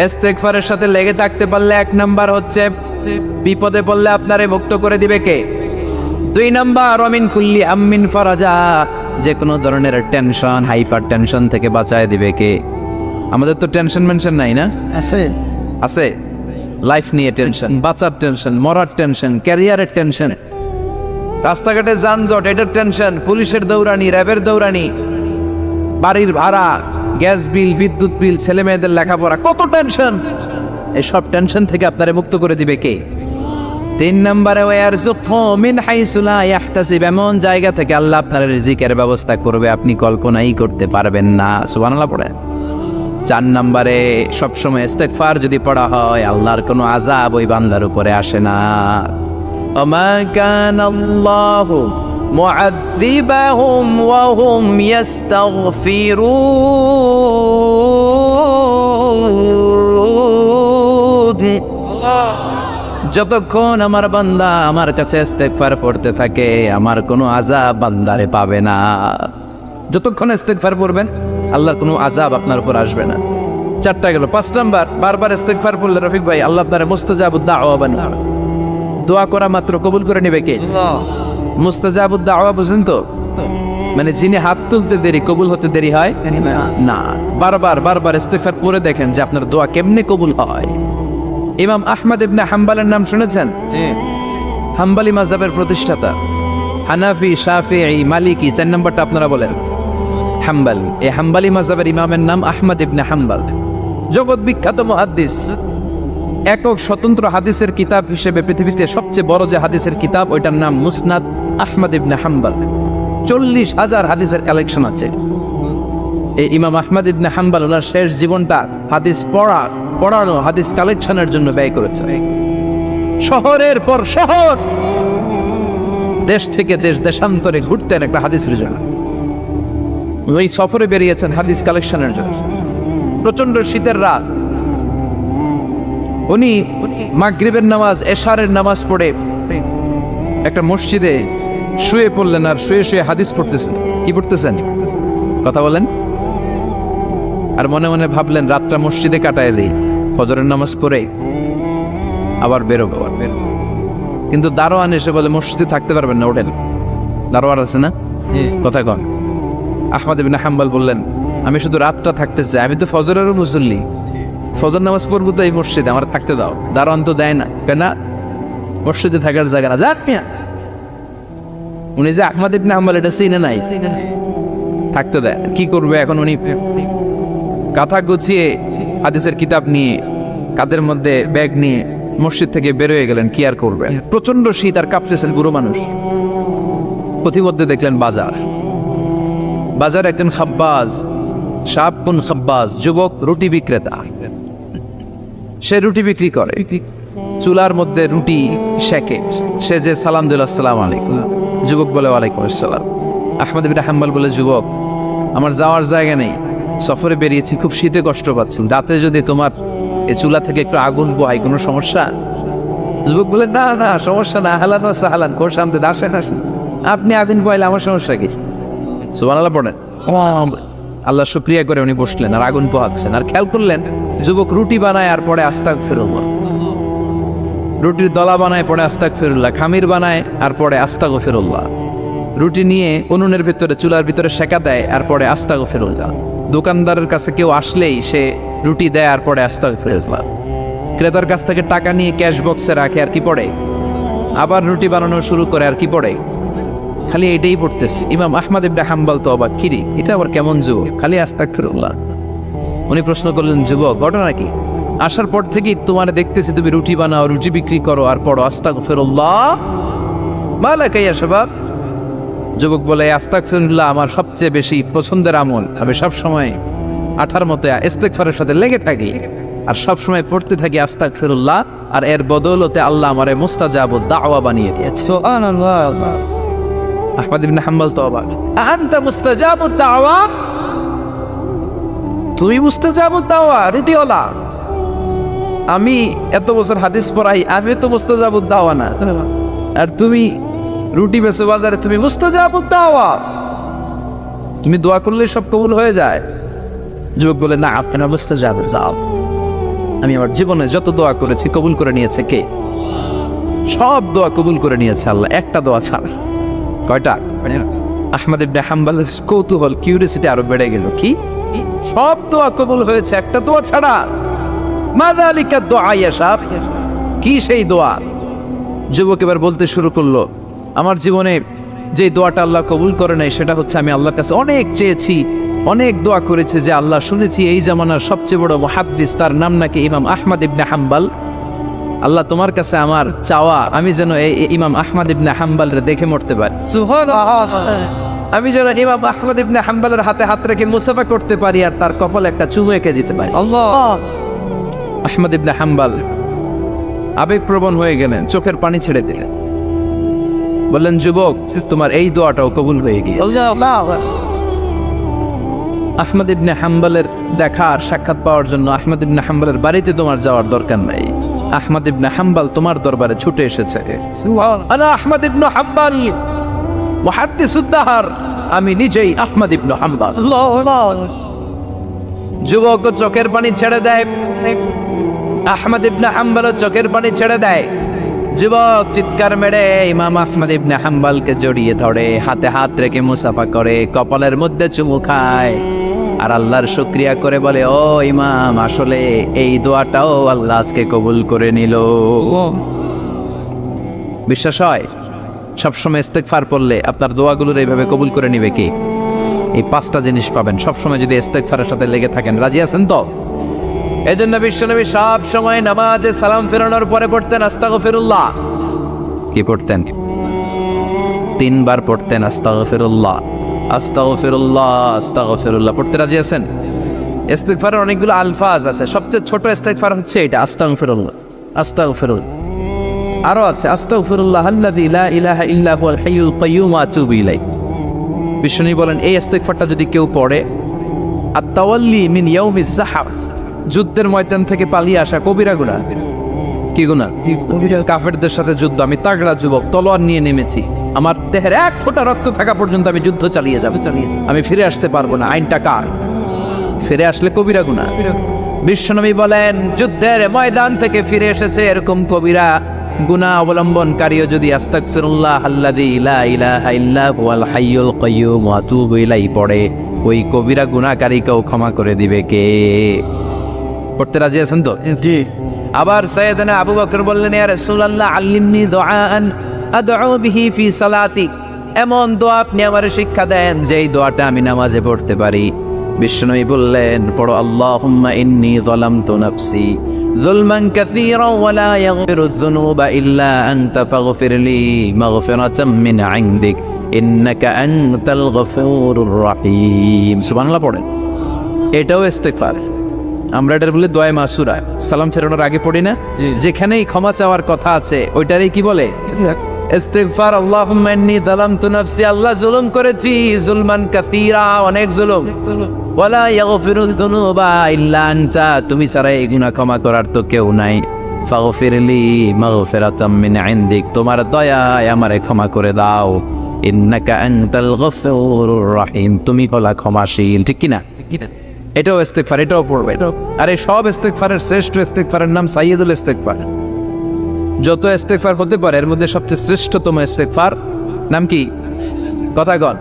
ইস্তেগফারের সাথে লেগে থাকতে পারলে 1 নাম্বার হচ্ছে বিপদে পড়লে আপনারে মুক্ত করে দিবে কে? 2 নাম্বার ওয়ামিন কুল্লি আমিন ফারাজা, যে কোনো ধরনের টেনশন, হাইপার টেনশন থেকে বাঁচায় দিবে কে? আমাদের তো টেনশন মেনশন নাই না? আছে। লাইফ নিয়ে টেনশন, বাঁচার টেনশন, মরার টেনশন, ক্যারিয়ারের টেনশন, রাস্তাঘাটে যানজট, এটার টেনশন, পুলিশের দৌড়ানি, র্যাবের দৌড়ানি, বাড়ির ভাড়া, গ্যাস বিল, বিদ্যুৎ বিল, ছেলে মেয়েদের লেখাপড়া, কত টেনশন। এই সব টেনশন থেকে আপনারে মুক্ত করে দিবে কে? 3 নম্বরে ওয়ারযুকহু মিন হাইসু লা ইয়াহতাসিব, এমন জায়গা থেকে আল্লাহ আপনার রিজিকের ব্যবস্থা করবে আপনি কল্পনাই করতে পারবেন না। সুবহানাল্লাহ পড়ে। 4 নম্বরে সবসময় ইস্তিগফার যদি পড়া হয়, আল্লাহর কোনো আযাব ওই বান্দার উপরে আসে না। ওমা কানাল্লাহু মুআযযিবাহুম ওয়া হুম ইস্তাগফিরুন। যতক্ষণ আমার বান্দা আমার কাছে ইস্তিগফার পড়তে থাকে, আমার কোনো আযাব বান্দারে পাবে না। যতক্ষণ ইস্তিগফার পড়বেন, আল্লাহর কোনো আযাব আপনার উপর আসবে না। 4টা গেল। 5 নাম্বার, বারবার ইস্তিগফার পড়লে রফিক ভাই আল্লাহ আপনারে মুস্তাজাবুদ দাওয়া বানাবে। দোয়া করা মাত্র কবুল করে নেবে কে? মুস্তাজাবুদ দাওয়া বুঝেন তো? মানে যিনি হাত তুলতে দেরি, কবুল হতে দেরি হয় না। বারবার ইস্তিগফার পড়ে দেখেন যে আপনার দোয়া কেমনে কবুল হয়। ইমাম আহমদ ইবনে হাম্বলের নাম শুনেছেন? হাম্বলি মাযহাবের প্রতিষ্ঠাতা। হানাফি, শাফিঈ, মালিকি, 4 নম্বরটা আপনারা বলেন। হাম্বলি, এই হাম্বলি মাযহাবের ইমামের নাম আহমদ ইবনে হাম্বল। জগৎ বিখ্যাত মুহাদ্দিস। একক স্বতন্ত্র হাদিসের কিতাব হিসেবে পৃথিবীতে সবচেয়ে বড় যে হাদিসের কিতাব, ওইটার নাম মুসনাদ আহমদ ইবনে হাম্বল। 40,000 হাদিসের কালেকশন আছে। এই ইমাম আহমদ ইবনে হাম্বল ওনার শেষ জীবনটা হাদিস পড়ানো, হাদিস কালেকশনের জন্য ব্যয় করেছে। শহরের পর শহর, দেশ থেকে দেশ, দেশান্তরে ঘুরতেন একটা হাদিসের জন্য। ওই সফরে বেরিয়েছেন হাদিস কালেকশনের জন্য। প্রচন্ড শীতের রাত, উনি মাগরিবের নামাজ, এশারের নামাজ পড়ে একটা মসজিদে শুয়ে পড়লেন, আর শুয়ে শুয়ে হাদিস পড়তেছেন। কি পড়তেছেন? কথা বলেন। আর মনে মনে ভাবলেন রাতটা মসজিদে কাটায় দিই, ফজরের নামাজ পড়ে আবার বেরোবো। কিন্তু দারোয়ান এসে বলে মসজিদে থাকতে পারবেন না, ওঠেন। দারোয়ান আছে না? কথা কন। আহমদ ইবনে হাম্বল বললেন, আমি শুধু রাতটা থাকতে চাই, আমি তো ফজরেরও মুসল্লি, ফজর নামাজ পড়বো তো এই মসজিদে, আমার থাকতে দাও। দারোয়ান তো দেয় না, কেন? মসজিদে থাকার জায়গা না, যাক মিয়া। উনি যে আহমদ ইবনে হাম্বল এটা চিনে নাই, থাকতে দেয়। কি করবে এখন? উনি কাঁথা গুছিয়ে হাদিসের কিতাব নিয়ে কাদের মধ্যে ব্যাগ নিয়ে মসজিদ থেকে বের হয়ে গেলেন। কি আর করবেন, প্রচন্ড শীত আর কাঁপতেছেন বুড়ো মানুষ। প্রতিমধ্যে দেখলেন বাজার একজন খাব্বাজ, শাবকুন খাব্বাজ, যুবক রুটি বিক্রেতা। সে রুটি বিক্রি করে, চুলার মধ্যে রুটি সেকে। সে যে সালাম দিল, আসসালামু আলাইকুম। যুবক বলে ওয়ালাইকুম আসসালাম। আহমদ ইবনে হাম্বল বলে, যুবক আমার যাওয়ার জায়গা নেই, সফরে বেরিয়েছি, খুব শীতে কষ্ট পাচ্ছি, রাতে যদি তোমার এই চুলা থেকে একটু আগুন পোহাই কোনো সমস্যা? যুবক বলে, না না সমস্যা না, হালান সাহালান, কোর সামনে আসেন আসেন, আপনি আগুন পোহাইলে আমার সমস্যা কি? সুবহানাল্লাহ পড়েন। আল্লাহ শুকরিয়া করে উনি বসলেন আর আগুন পোহাচ্ছেন। আর খেয়াল করলেন যুবক রুটি বানায় আর পরে আস্তাগফিরুল্লাহ, রুটির দলা বানায় পরে আস্তাগফিরুল্লাহ, খামির বানায় আর পরে আস্তাগফিরুল্লাহ, রুটি নিয়ে উনুনের ভিতরে চুলার ভিতরে সেকা দেয় আর পরে আস্তাগফিরুল্লাহ। দোকানদারের কাছে কেউ আসলেই সে রুটি দেয় আর পরে আস্তাগফিরুল্লাহ। ক্রেতার কাছ থেকে টাকা নিয়ে ক্যাশ বক্সে রাখে আর কি পড়ে? আবার রুটি বানানো শুরু করে আর কি পড়ে? খালি এটাই পড়তেছে। ইমাম আহমদ ইবনে হাম্বল তো অবাক, কিরে এটা আবার কেমন যুবক, খালি আস্তাগফিরুল্লাহ। উনি প্রশ্ন করলেন, যুবক ঘটনা কি? আসার পর থেকেই তোমার দেখতেছি তুমি রুটি বানাও, রুটি বিক্রি করো আর পড়ো আস্তাগফিরুল্লাহ, মালাকা ইয়া শাবাব। যুবক বলে, আস্তাগফিরুল্লাহ আমার সবচেয়ে বেশি পছন্দের আমল, আমি সবসময় আঠার মতো ইস্তেগফারের সাথে লেগে থাকি আর সবসময় পড়তে থাকি আস্তাগফিরুল্লাহ, আর এর বদৌলতে আল্লাহ আমারে মুস্তাজাবুদ দাওয়া বানিয়ে দিয়েছে। সুবহানাল্লাহ। আহমদ ইবনে হাম্বল তো অবাক, আনতা মুস্তাজাবুদ দাওয়া, তুমি মুস্তাজাবুদ দাওয়া রুটিওয়ালা? আমি এত বছর হাদিস পড়াই, আমি তো মুস্তাজাবুদ দাওয়া না, আর তুমি রুটি বেচো বাজারে, তুমি মুস্তাজাবুদ দাওয়া, তুমি দোয়া করলে সব কবুল হয়ে যায়? যুবক বলে, না আপনার মুস্তাজাবুদ দাওয়া, আমি আমার জীবনে যত দোয়া করেছি কবুল করে নিয়েছে কে? সব দোয়া কবুল করে নিয়েছে আল্লাহ, একটা দোয়া ছাড়া। কয়টা? আহমদ ইবনে হাম্বলের কৌতূহল, কিউরিওসিটি আরো বেড়ে গেল। কি? সব দোয়া কবুল হয়েছে একটা দোয়া ছাড়া? মাযালিকা দুআ ইয়া শাব, কি সেই দোয়া? যুবক এবার বলতে শুরু করলো, আমার জীবনে যে দোয়াটা আল্লাহ কবুল করে নাই সেটা হচ্ছে আমি আল্লাহর কাছে অনেক চেয়েছি, অনেক দোয়া করেছে যে আল্লাহ, শুনেছি এই জামানার সবচেয়ে বড় মুহাদ্দিস, তার নাম নাকি ইমাম আহমদ ইবনে হাম্বল, আল্লাহ তোমার কাছে আমার চাওয়া আমি যেন এই ইমাম আহমদ ইবনে হাম্বলরে দেখে মরতে পারি। সুবহানাল্লাহ। আমি যেন ইমাম আহমদ ইবনে হাম্বলের হাতে হাত রেখে মুসাফা করতে পারি আর তার কপালে একটা চুমু এঁকে দিতে পারি। আল্লাহ। আহমদ ইবনে হাম্বল আবেগপ্রবণ হয়ে গেলেন, চোখের পানি ছেড়ে দিলেন, বললেন, যুবক তোমার এই দোয়াটাও কবুল হয়ে গিয়েছে। আহমদ ইবনে হাম্বলের দেখা আর সাক্ষাৎ পাওয়ার জন্য আহমদ ইবনে হাম্বলের বাড়িতে তোমার যাওয়ার দরকার নাই, আহমদ ইবনে হাম্বল তোমার দরবারে ছুটে এসেছে। আনা আহমদ ইবনে হাম্বল মুহাদ্দিসুদ দাহর, আমি নিজেই আহমদ ইবনে হাম্বল। যুবক চোখের পানি ছেড়ে দেয়, আহমদ ইবনে হাম্বল চোখের পানি ছেড়ে দেয়। যুবক চিৎকার মেরে ইমাম আহমদ ইবনে হাম্বলকে জড়িয়ে ধরে, হাতে হাত রেখে মুসাফা করে, কপালের মধ্যে চুমু খায় আর আল্লাহর শুকরিয়া করে বলে, ও ইমাম, আসলে এই দোয়াটাও আল্লাহ আজকে কবুল করে নিল। বিশ্বাস হয়? সবসময় ইস্তেগফার পড়লে আপনার দোয়াগুলোর এইভাবে কবুল করে নিবে কি? এই পাঁচটা জিনিস পাবেন সবসময় যদি ইস্তেগফারের সাথে লেগে থাকেন। রাজি আছেন তো? এই জন্য বিশ্বনবী সব সময় নামাজে সালাম ফেরানোর পরে পড়তেন আস্তাগফিরুল্লাহ। কি পড়তেন? 3 বার পড়তেন আস্তাগফিরুল্লাহ, আস্তাগফিরুল্লাহ, আস্তাগফিরুল্লাহ। পড়তে রাজি আছেন? ইস্তেগফারের অনেকগুলো আলফাজ আছে, সবচেয়ে ছোট ইস্তেগফার হচ্ছে এটা, আস্তাগফিরুল্লাহ, আস্তাগফিরুল্লাহ। আরো আছে, আস্তাগফিরুল্লাহ আল্লাযী লা ইলাহা ইল্লা হুয়াল হাইয়ুল কাইয়্যুম ওয়া আতুবু ইলাইহি। বিশ্বনবী বলেন, এই ইস্তেগফারটা যদি কেউ পড়ে, আত-তাওয়াল্লি মিন ইয়াউমিজ যাহফ, যুদ্ধের ময়দান থেকে পালিয়ে আসা কবিরা গুনাহ। কি গুনাহ? কাফেরদের সাথে যুদ্ধ, আমি তাগড়া যুবক, তলোয়ার নিয়ে নেমেছি, আমার দেহের 1 ফোঁটা রক্ত থাকা পর্যন্ত আমি যুদ্ধ চালিয়ে যাব, আমি ফিরে আসতে পারবো না, আইনটা কার? ফিরে আসলে কবিরা গুনাহ। বিশ্বনবী বলেন, যুদ্ধের ময়দান থেকে ফিরে এসেছে এরকম কবিরা গুনাহ অবলম্বনকারীও যদি আস্তাগফিরুল্লাহ আল্লাযী লা ইলাহা ইল্লা হুয়াল হাইয়ুল কাইয়্যুম ওয়া আতুবু ইলাইহি পড়ে, ওই কবিরা গুনাহকারীকেও ক্ষমা করে দিবে কে? পড়তে রাজি আছেন তো? জি। আবার সাইয়েদনা আবু বকর বললেন, ইয়া রাসূলুল্লাহ আল্লিমনি দুআআন আদউ বিহি ফি সালাতি, এমন দোয়া আপনি আমারে শিক্ষা দেন যেই দোয়াটা আমি নামাজে পড়তে পারি। বিষ্ণুই বললেন, পড়ো আল্লাহুম্মা ইন্নী যালামতু নাফসি যুলমান কাসীরান ওয়া লা ইয়াগফিরুয যুনুবা ইল্লা আনতা ফাগফিরলি মাগফিরাতাম মিন ইনদিক ইন্নাকা আনতাল গফুরুর রহিম। সুবহানাল্লাহ পড়েন। এটাও ইস্তেগফার। আমরা এটার বলে দোয়া মাসুরা, সালাম ফেরানোর আগে পড়ি না? যেখানেই ক্ষমা চাওয়ার কথা আছে ওইটারই কি বলে? ইস্তিগফার। আল্লাহুম্মা ইন্নী যালামতু নাফসি, আল্লাহ জুলুম করেছি, যুলমান কাসীরা, অনেক জুলুম। ওয়ালা ইয়াগফিরুয যুনুবা ইল্লা আনতা, তুমি ছাড়া এই গুনাহ ক্ষমা করার তো কেউ নাই। ফাগফিরলি মাগফিরাতাম মিন ইনদিক, তোমার দয়ায় আমারে ক্ষমা করে দাও। ইন্নাকা আনতাল গফুরুর রহিম, তুমি হলা ক্ষমাশীল। ঠিক কি না? এটাও ইস্তিগফার, এটাও পড়বে। আর এই সব ইস্তিগফারের শ্রেষ্ঠ ইস্তিগফারের নাম সাইয়্যিদুল ইস্তিগফার। যত ইস্তিগফার হতে পারে এর মধ্যে সবচেয়ে শ্রেষ্ঠতম ইস্তিগফার নাম কি? কথা কন।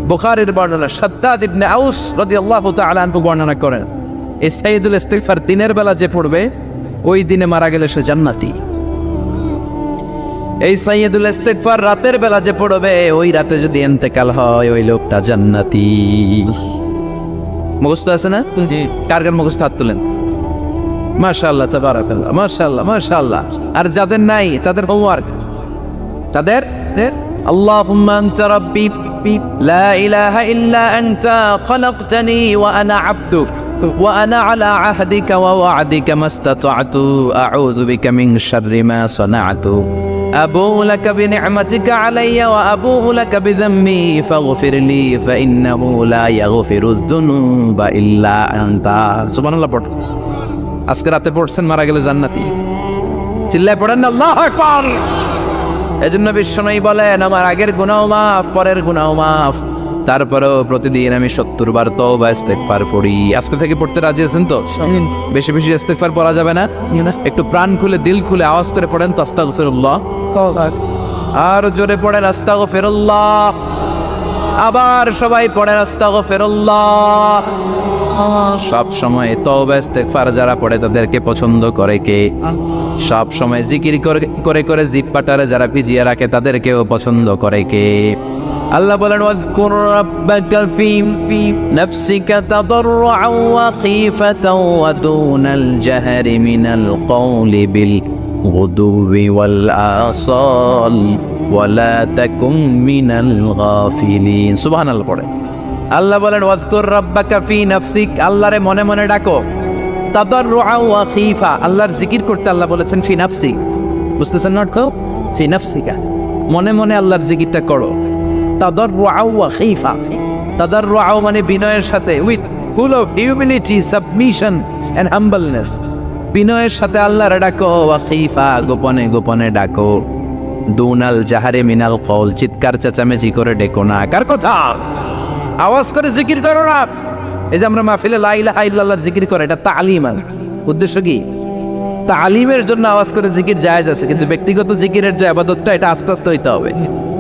বুখারীর বর্ণনা, শাদ্দাদ ইবনে আউস রাদিয়াল্লাহু তাআলা আনহু বর্ণনা করেন, এই সাইয়্যিদুল ইস্তিগফার দিনের বেলা যে পড়বে ওই দিনে মারা গেলে সে জান্নাতি। এই সাইয়্যিদুল ইস্তিগফার রাতের বেলা যে পড়বে ওই রাতে যদি ইন্তেকাল হয় ওই লোকটা জান্নাতি। মুখস্থ আছে না? জি। কার কার মুখস্থ হাত তুলেন? মাশাআল্লাহ, তাবারাকাল্লাহ, মাশাআল্লাহ, মাশাআল্লাহ। আর যাদের নাই তাদের হোমওয়ার্ক, তাদের আল্লাহুম্মা আনতা রাব্বি লা ইলাহা ইল্লা আনতা খলাকতানি ওয়া আনা আবদুক ওয়া আনা আলা আহদিকা ওয়া ওয়া'দিকা মাস্তাতা'তু আউযু বিকা মিন শাররি মা সানা'তু আবুউ লাকা বিনি'মাতিকা আলাইয়া ওয়া আবুউ লাকা বিযাম্মি ফাগফিরলি ফাইন্নাহু লা ইয়াগফিরুয যুনুবা ইল্লা আনতা। সুবহানাল্লাহ পড়। আজকে রাতে পড়ছেন, মারা গেলে জান্নাতি। চিল্লায় পড়েন না আল্লাহু আকবার। এজন্য বিশ্বনবী বলেন, আমার আগের গুনাহ মাফ, পরের গুনাহ মাফ, তারপরেও প্রতিদিন আমি 70 বার তওবা ইস্তিগফার পড়ি। আজকে থেকে পড়তে রাজি আছেন তো? বেশি বেশি ইস্তিগফার পড়া যাবে না? একটু প্রাণ খুলে দিল খুলে আওয়াজ করে পড়েন তো আস্তাগফিরুল্লাহ। আর জোরে পড়েন আস্তাগফিরুল্লাহ। আবার সবাই পড়েন আস্তাগফিরুল্লাহ। সব সময় তওবা ইস্তিগফার যারা পড়ে তাদেরকে পছন্দ করে কে? সব সময় জিকির করে করে জিহ্বাটারে যারা ভিজিয়ে রাখে তাদেরকেও পছন্দ করে কে? আল্লাহ বলেন, ওয়াযকুর রাব্বাকা ফি নাফসিকা তাদাররুআন ওয়া খীফাতান ওয়া দুনাল জাহরি মিনাল কওলি বিল গুদুবি ওয়াল আসাল ওয়া লা তাকুম মিনাল গাফিলিন। সুবহানাল্লাহ পড়ে। আল্লাহ বলেন, ওয়াযকুর রাব্বাকা ফি নাফসিক, আল্লাহরে মনে মনে ডাকো। তাদাররুআন ওয়া খীফা, আল্লাহর জিকির করতে আল্লাহ বলেছেন ফি নাফসি। বুঝতেছেন না অর্থ? ফি নাফসিকা, মনে মনে আল্লাহর জিকিরটা করো। তাদাররুআন ওয়া খীফা, তাদাররুআন মানে বিনয়ের সাথে, with full of humility, submission and humbleness. বিনয়ের সাথে আল্লাহরে ডাকো। ওয়া খীফা, গোপনে গোপনে ডাকো। দুনাল জাহারে মিনাল কওল, চিৎকার চেঁচামেচি করে ডেকো না। কার কথা? আওয়াজ করে জিকির করো না। এই যে আমরা মাহফিলে লা ইলাহা ইল্লাল্লাহ জিকির করে, এটা তালিম। উদ্দেশ্য কি? তালিমের জন্য আওয়াজ করে জিকির জায়েজ আছে, কিন্তু ব্যক্তিগত জিকিরের যে ইবাদতটা এটা আস্তে আস্তে হইতে হবে,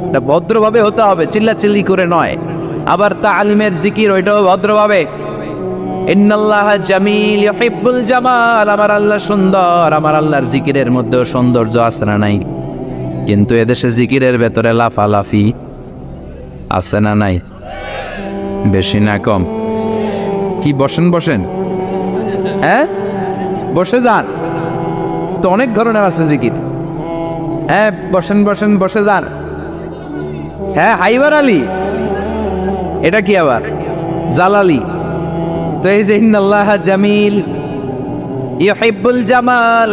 এটা ভদ্রভাবে হতে হবে, চিল্লাচিল্লি করে নয়। আবার তালিমের জিকির ওইটাও ভদ্রভাবে। ইন্নাল্লাহা জামিল ইউহিব্বুল জামাল, আমার আল্লাহ সুন্দর, আমার আল্লাহর জিকিরের মধ্যেও সৌন্দর্য আছে না নাই? কিন্তু এদেশে জিকিরের ভেতরে লাফালাফি আছে না নাই? বেশি না কম? কি বসেন বসেন, হ্যাঁ বসে যান তো, অনেক ধরনের আছে জিকির। হ্যাঁ বসেন বসেন, বসে যান। হ্যাঁ হাইবার আলী, এটা কি আবার জালালি? তো এই যে ইন্নাল্লাহা জামিল ইউহিব্বুল জামাল,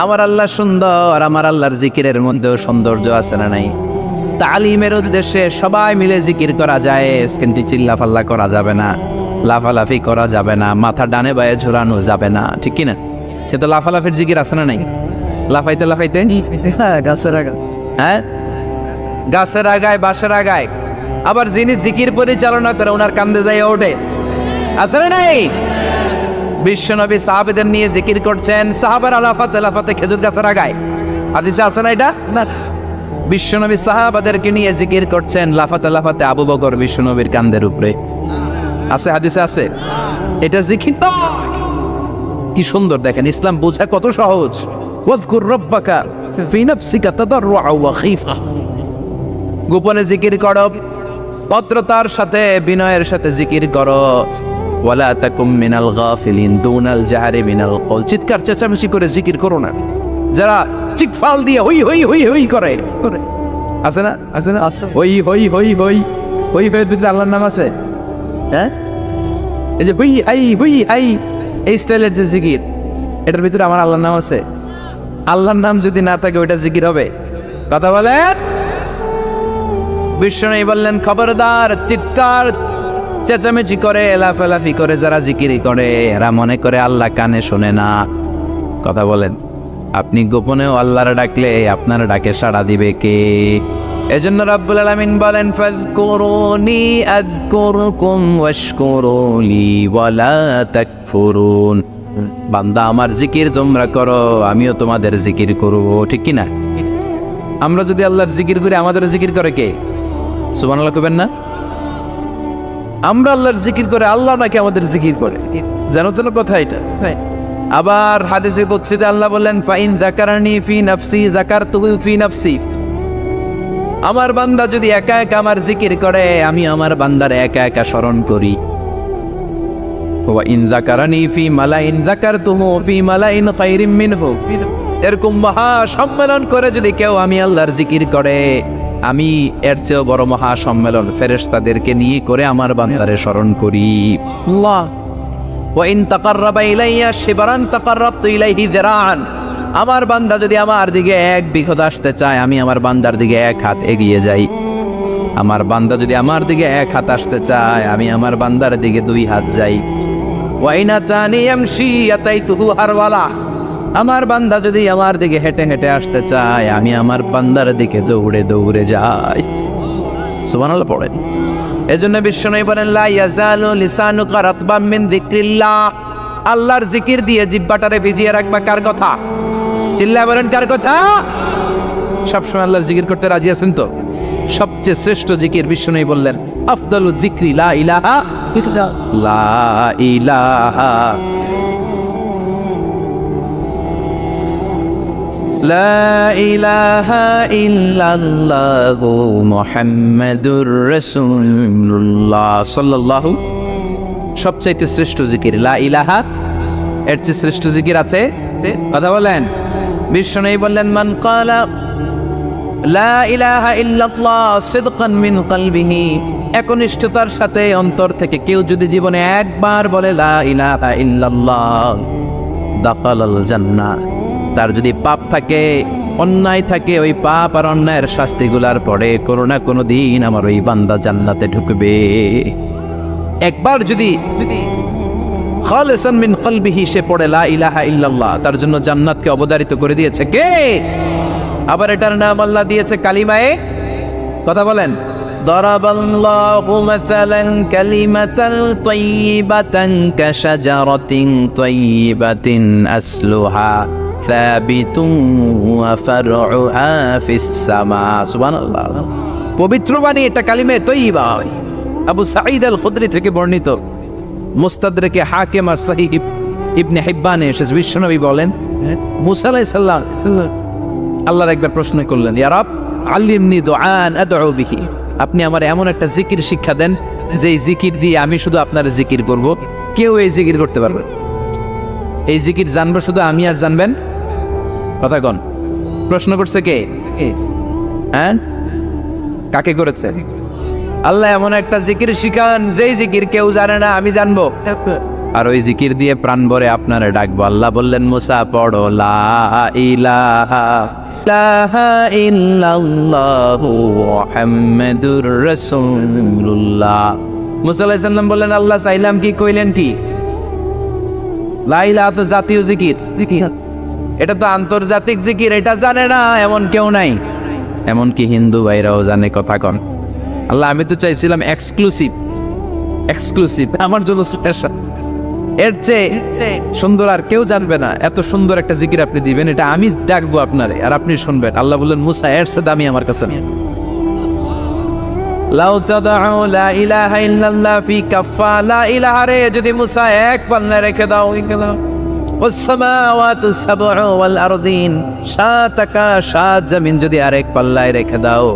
আমার আল্লাহ সুন্দর, আমার আল্লাহর জিকিরের মধ্যেও সৌন্দর্য আছে না নাই? তালিমের উদ্দেশ্যে সবাই মিলে জিকির করা যায়, কিন্তু চিল্লাফাল্লা করা যাবে না, লাফালাফি করা যাবে না, মাথা ডানে বায়ে ঝুলানো যাবে না। ঠিক কিনা? সে তো লাফালাফির জিকির আছে না নাই? লাফাইতে লাফাইতে গাছের আগায়, হ্যাঁ গাছের আগায়, বাঁশের আগায়। আবার যিনি জিকির পরিচালনা করে ওনার কান্দে যায় ওঠে, আছে না নাই? বিশ্বনবী সাহাবাদের নিয়ে জিকির করছেন, সাহাবারা লাফাতে লাফাতে খেজুর গাছের আগায়। হাদিসে আছে না এটা? না। বিশ্বনবী সাহাবাদেরকে নিয়ে জিকির করছেন, লাফাতে লাফাতে আবু বকর বিশ্বনবীর কান্দের উপরে। আছে, হাদিসে আছে। এটা জিকির তো, কি সুন্দর দেখেন, ইসলাম বোঝা কত সহজ। ওয়াজকুর রাব্বাকা ফি নাফসিকা তাদাররুআ ওয়া খীফা, গোপনে জিকির করো, ভদ্রতার সাথে বিনয়ের সাথে জিকির করো। ওয়ালা তাকুম মিনাল গাফিলিন দুনাল জাহরি মিনাল কওল, চিৎকার চেঁচামেচি করে জিকির করো না। যারা চিকফাল দিয়ে হই হই হই হই করে আছে না, আছে না, হই হই হই হই হই হইয়ের ভিতরে আল্লাহর নাম আছে? হ্যাঁ, এই যে হুই হাই এই স্টাইলের যে জিকির, এটার ভিতরে আমার আল্লাহর নাম আছে? আল্লাহর নাম যদি না থাকে ওইটা জিকির হবে? কথা বলেন। বিষ্ণু বললেন খবরদার, চিৎকার চেঁচামেচি করে লাফালাফি করে যারা জিকিরি করে এরা মনে করে আল্লাহ কানে শোনে না। কথা বলেন। আপনি গোপনেও আল্লাহর ডাকলে আপনার ডাকে সাড়া দিবে কে? এজন্য রাব্বুল আলামিন বলেন ফাযকুরুনি আযকুরকুম ওয়াশকুরুলি ওয়ালা তাকফুরুন। বান্দা আমার জিকির তোমরা করো, আমিও তোমাদের জিকির করব, ঠিক কি না? আমরা যদি আল্লাহর জিকির করি আমাদেরও জিকির করে কে? সুবহানাল্লাহ কইবেন না? আমরা আল্লাহর জিকির করে আল্লাহ নাকি আমাদের জিকির করে? জানো তো কথা এটা। আবার হাদিসে কুদসিতে আল্লাহ বললেন ফাইন যাকারানি ফি নাফসি যাকারতুহু ফি নাফসি, আমার বান্দা যদি একা একা আমার জিকির করে আমি আমার বান্দারে একা একা স্মরণ করি। ওয়া ইন যাকারানি ফি মালাইন যাকারতুহু ফি মালাইন খায়রিম মিনহু, এরকম মহা সম্মেলন করে যদি কেউ আমি আল্লাহর জিকির করে আমি এর চেয়েও বড় মহা সম্মেলন ফেরেশতাদেরকে নিয়ে করে আমার বান্দারে স্মরণ করি। আল্লাহ ওয়া ইন তাকাররাবা ইলাইয়া শিবরান তাকাররাবতু ইলাইহি যিরাআন, আমার বান্দা যদি আমার দিকে এক বিঘত আসতে চায় আমি আমার বান্দার দিকে এক হাত এগিয়ে যাই। আমার বান্দা যদি আমার দিকে এক হাত আসতে চায় আমি আমার বান্দার দিকে দুই হাত যাই। ওয়া ইন আতানি ইয়ামশি আতাইতুহু হারওয়ালা, আমার বান্দা যদি আমার দিকে হেঁটে হেঁটে আসতে চায় আমি আমার বান্দার দিকে দৌড়ে দৌড়ে যাই। সুবহানাল্লাহ পড়েন। এজন্য বিশ্বনবী বলেন লা ইয়াজালু লিসানুকা রাতবাম মিন যিকরিল্লাহ, আল্লাহর জিকির দিয়ে জিহ্বাটারে ভিজিয়ে রাখবা। কার কথা? চিল্লায় বলেন কার কথা? সবসময় আল্লাহর জিকির করতে রাজি আছেন তো? সবচেয়ে শ্রেষ্ঠ জিকির বিশ্বনবী বললেন আফদালু যিকরি লা ইলাহা ইল্লাল্লাহ, লা ইলাহা লা ইলাহা ইল্লাল্লাহু মুহাম্মাদুর রাসূলুল্লাহ সাল্লাল্লাহু, সবচাইতে শ্রেষ্ঠ জিকির লা ইলাহা। এর চেয়ে শ্রেষ্ঠ জিকির আছে? কথা বলেন। বিশ্বনবী বললেন মান ক্বালা লা ইলাহা ইল্লাল্লাহ সিদকান মিন কলবিহি, একনিষ্ঠতার সাথে অন্তর থেকে কেউ যদি জীবনে একবার বলে লা ইলাহা ইল্লাল্লাহ দাখালাল জান্নাহ, তার যদি পাপ থাকে অন্যায় থাকে ওই পাপ আর অন্যায়ের শাস্তিগুলার পরে কোনো না কোনো দিন আমার ওই বান্দা জান্নাতে ঢুকবে। একবার যদি খালিসান মিন কলবিহি সে পড়ে লা ইলাহা ইল্লাল্লাহ, তার জন্য জান্নাতকে অবধারিত করে দিয়েছে কে? আবার এটার নাম আল্লাহ দিয়েছে কালিমায়ে। কথা বলেন। দারাবাল্লাহু মাসালান কালিমাতান তাইয়িবাতান কাশাজারাতিন তাইয়িবাতিন আসলুহা সাবিতুন ওয়া ফারউহা ফিস সামা। সুবহানাল্লাহ। পবিত্র বাণী এটা কালিমে তাইয়িবা। আবু সাঈদ আল খুদরি থেকে বর্ণিত, মুস্তাদরাকে হাকিম আর সহিহ ইবনে হিব্বানে এসেছে। বিশ্বনবী বলেন মুসা আলাইহিস সালাম আল্লাহর একবার প্রশ্ন করলেন ইয়া রব আল্লিমনি দুআন আদউ বিহি, আপনি আমার এমন একটা জিকির শিক্ষা দেন যে জিকির দিয়ে আমি শুধু আপনার জিকির করব, কেউ এই জিকির করতে পারবে। এই জিকির জানবো শুধু আমি আর জানবেন। কথা কন। প্রশ্ন করছে কে? হ্যাঁ, কাকে করেছে? আল্লাহ এমন একটা জিকির শিখান যেই জিকির কেউ জানে না, আমি জানবো, আর ওই জিকির দিয়ে প্রাণ ভরে আপনারা ডাকবো। আল্লাহ বললেন মুসা পড়ো লা ইলাহা ইল্লাল্লাহু মুহাম্মাদুর রাসূলুল্লাহ। মুসা আলাইহিস সালাম বললেন আল্লাহ চাইলাম কি, কইলেন কি? লা ইলাহা তো জাতীয় জিকির, এটা তো আন্তর্জাতিক জিকির, এটা জানে না এমন কেউ নাই, এমনকি হিন্দু ভাইরাও জানে। কথা কন। আল্লাহ আমি তো চাইছিলাম এক্সক্লুসিভ আমার জন্য স্পেশাল, এর চেয়ে সুন্দর আর কেউ জানবে না। এত সুন্দর একটা জিকির আপনি দিবেন, এটা আমি ডাকবো আপনারে আর আপনি শুনবেন। আল্লাহ বললেন মুসা এর চেয়ে দামি আমার কাছে নেই। লাউ তাদউ লা ইলাহা ইল্লাল্লাহ ফি কাফা, লা ইলাহা রে যদি মুসা এক পাল্লায় রেখে দাও ওয়াস-সামাওয়াতু সাবউ ওয়াল আরদিন, 7 আকাশ 7 জমিন যদি আরেক পাল্লায় রেখে দাও,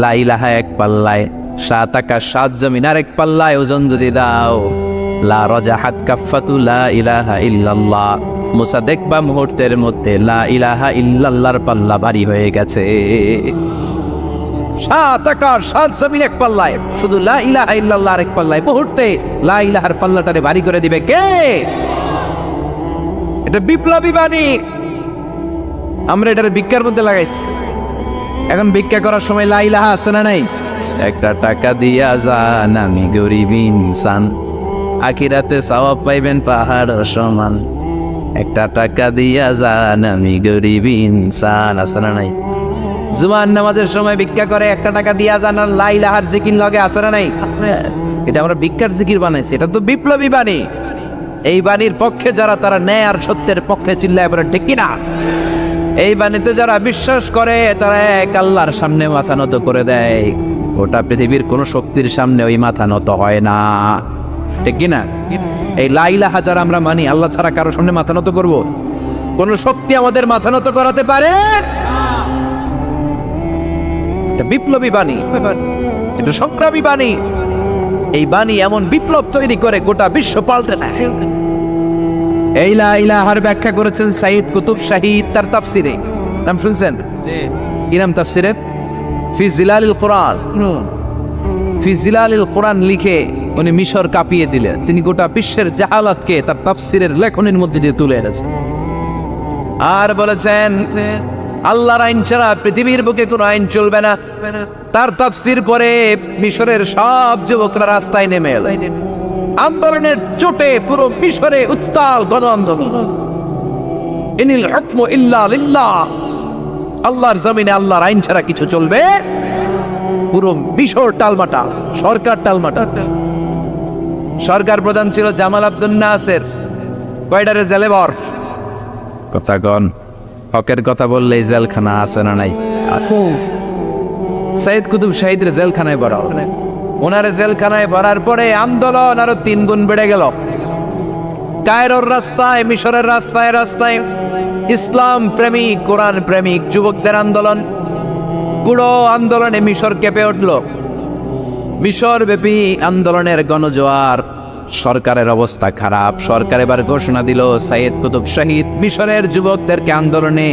লা ইলাহা এক পাল্লায়, 7 আকাশ 7 জমিন আরেক পাল্লায় ওজন যদি দাও, লা রাজাহাত কাফাতু লা ইলাহা ইল্লাল্লাহ, মুসা দেখবা মুহূর্তের মধ্যে লা ইলাহা ইল্লাল্লাহর পাল্লা ভারী হয়ে গেছে। 7 আকাশ 7 জমিন এক পাল্লায়, শুধু লা ইলাহা ইল্লাল্লাহ আরেক পাল্লায়, মুহূর্তে লা ইলাহার পাল্লাটারে ভারী করে দিবে কে? এটা বিপ্লবী বাণী। আমরা এটার ভিক্ষার মধ্যে লাগাইছি। এখন ভিক্ষা করার সময় লা ইলাহা আছে না নাই? একটা টাকা দিয়া যান, আমি গরিব ইনসান, আখিরাতে সওয়াব পাইবেন পাহাড় সমান। একটা টাকা দিয়া যান, আমি গরিব ইনসান, আছে না নাই? জুমার নামাজের সময় ভিক্ষা করে, একটা টাকা দিয়া যান, আর লা ইলাহার জিকির লগে, আছে না নাই? এটা আমরা ভিক্ষার জিকির বানাইছি। এটা তো বিপ্লবী বাণী। এই বাণীর পক্ষে যারা, তারা ন্যায় আর সত্যের পক্ষে চিল্লায় বলে ঠিক কিনা? এই বাণীতে যারা বিশ্বাস করে, তারা এক আল্লাহর সামনে মাথা নত করে দেয়। গোটা পৃথিবীর কোন শক্তির সামনে ওই মাথা নত হয় না, ঠিক কিনা? এই লা ইলাহা যারা আমরা মানি, আল্লাহ ছাড়া কারো সামনে মাথা নত করব? কোন শক্তি আমাদের মাথা নত করাতে পারে? এটা বিপ্লবী বাণী, এটা সংগ্রামী বাণী। এই বাণী এমন বিপ্লব তৈরি করে গোটা বিশ্ব পাল্টে নেয়। এই লা ইলাহার ব্যাখ্যা করেছেন সাইয়্যিদ কুতুব শাহীদ তার তাফসিরে। নাম শুনছেন? কি নাম তাফসিরের? ফি জিলালিল কোরআন। ফি জিলালিল কোরআন লিখে উনি মিশর কাঁপিয়ে দিলেন। তিনি গোটা বিশ্বের জাহালাতকে তার তাফসিরের লেখনের মধ্যে দিয়ে তুলে এনেছেন। আর বলেছেন আল্লাহর আইন ছাড়া পৃথিবীর বুকে কোনো আইন চলবে না। তার তাফসির পরে মিশরের সব যুবকরা রাস্তায় নেমে এলো। আন্দোলনের চোটে পুরো মিশরে উত্তাল গণ আন্দোলন। ইনিল হুকমু ইল্লা লিল্লাহ, আল্লাহর জমিনে আল্লাহর আইন ছাড়া কিছু চলবে? পুরো মিশর টালমাটা, সরকার টালমাটা। সরকার প্রধান ছিল জামাল আব্দুল নাসের। কয়টারে জেলে বর? কথা কন, হকের কথা বললে জেলখানা আছে না নাই? সাইয়্যিদ কুতুব শাহীদের জেলখানায় ভরা। ওনারে জেলখানায় ভরার পরে আন্দোলন আরো 3 গুণ বেড়ে গেল। কায়রোর রাস্তায়, মিশরের রাস্তায় রাস্তায় ইসলাম প্রেমিক, কোরআন প্রেমিক যুবকদের আন্দোলন। পুরো আন্দোলনে মিশর কেঁপে উঠল। মিশর ব্যাপী আন্দোলনের গণজোয়ার। সরকারের অবস্থা খারাপ। সরকার এবার ঘোষণা দিল সাইয়্যিদ কুতুব শাহীদ মিশরের যুবকদেরকে আন্দোলনে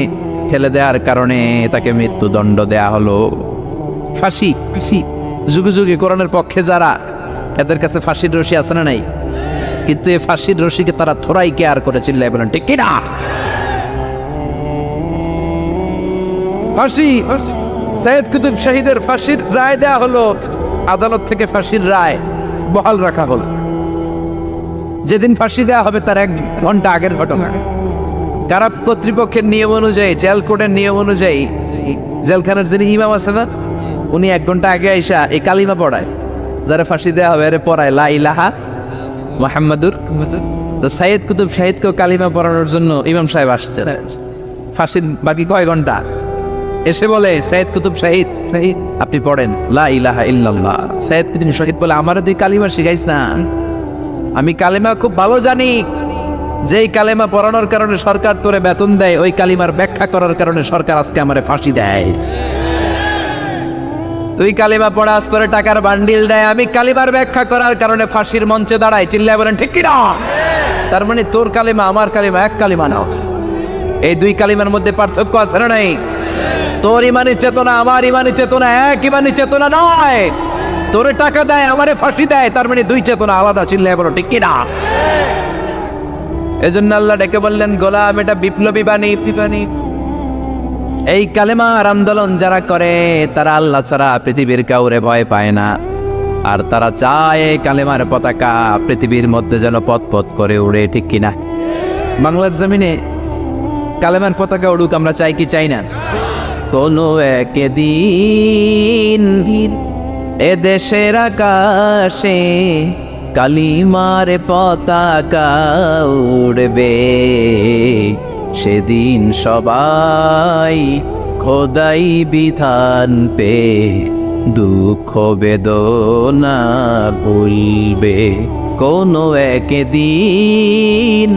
ঠেলে দেওয়ার কারণে তাকে মৃত্যুদণ্ড দেয়া হলো। ফাঁসি। যুগে যুগে কোরআনের পক্ষে যারা, এদের কাছে ফাঁসির রশি আছে না নাই? কিন্তু এই ফাঁসির রশিকে তারা থোড়াই কেয়ার করে চিল্লায় বলেন ঠিক কিনা? ফাঁসি। সাইয়্যিদ কুতুব শাহীদের ফাঁসির রায় দেয়া হলো। আদালত থেকে ফাঁসির রায় বহাল রাখা হলো। যেদিন ফাঁসি দেওয়া হবে তার 1 ঘন্টা আগের ঘটনা। কারা কর্তৃপক্ষের নিয়ম অনুযায়ী, জেল কোডের নিয়ম অনুযায়ী, জেলখানার যিনি ইমাম আছে না, উনি 1 ঘন্টা আগে আইসা এই কালিমা পড়ায়। যারা ফাঁসি দেওয়া হবে এর পড়ায় লা ইলাহা মুহাম্মাদুর। তো সাইয়্যিদ কুতুব শাহীদকেও কালিমা পড়ানোর জন্য ইমাম সাহেব আসছে। ফাঁসির বাকি কয় ঘন্টা, এসে বলে সাইয়্যিদ কুতুব শাহীদ আপনি পড়েন লা ইলাহা ইল্লাল্লাহ। সাইয়্যিদ কুতুব শাহীদ বলে আমারে তুই কালিমা শিখাইস না, আমি কালিমা খুব ভালো জানি। যেই কালিমা পড়ানোর কারণে সরকার তোরে বেতন দেয়, ওই কালিমার ব্যাখ্যা করার কারণে সরকার আজকে আমারে ফাঁসি দেয়। তুই কালিমা পড়াস, তোরে টাকার বান্ডিল দেয়, আমি কালিমার ব্যাখ্যা করার কারণে ফাঁসির মঞ্চে দাঁড়াই। চিল্লায় বলেন ঠিক কিনা? তার মানে তোর কালিমা আমার কালিমা এক কালিমা নাও। এই 2 কালিমার মধ্যে পার্থক্য আছে না নাই? তোর ইমানি চেতনা আমার ইমানি চেতনা এক ইমানি চেতনা নয়। তোরে টাকা দেয়, আমারে ফাঁসি দেয়, তার মানে 2 চেতনা আলাদা। চিল্লায় বলো ঠিক কিনা? এজন্য আল্লাহ ডেকে বললেন গোলাম, এটা বিপ্লবী বাণী। এই কালেমার আন্দোলন যারা করে তারা আল্লাহ ছাড়া পৃথিবীর কাউরে ভয় পায় না। আর তারা চায় কালেমার পতাকা পৃথিবীর মধ্যে যেন পথ করে উড়ে, ঠিক কিনা? বাংলার জমিনে কালেমার পতাকা উড়ুক, আমরা চাই কি চাই না? কোনো একদিন এ দেশের আকাশে কালিমার পতাকা উড়বে, সেদিন সবাই খোদাই বিধান পে দুঃখ বেদনা ভুলবে। কোনো একদিন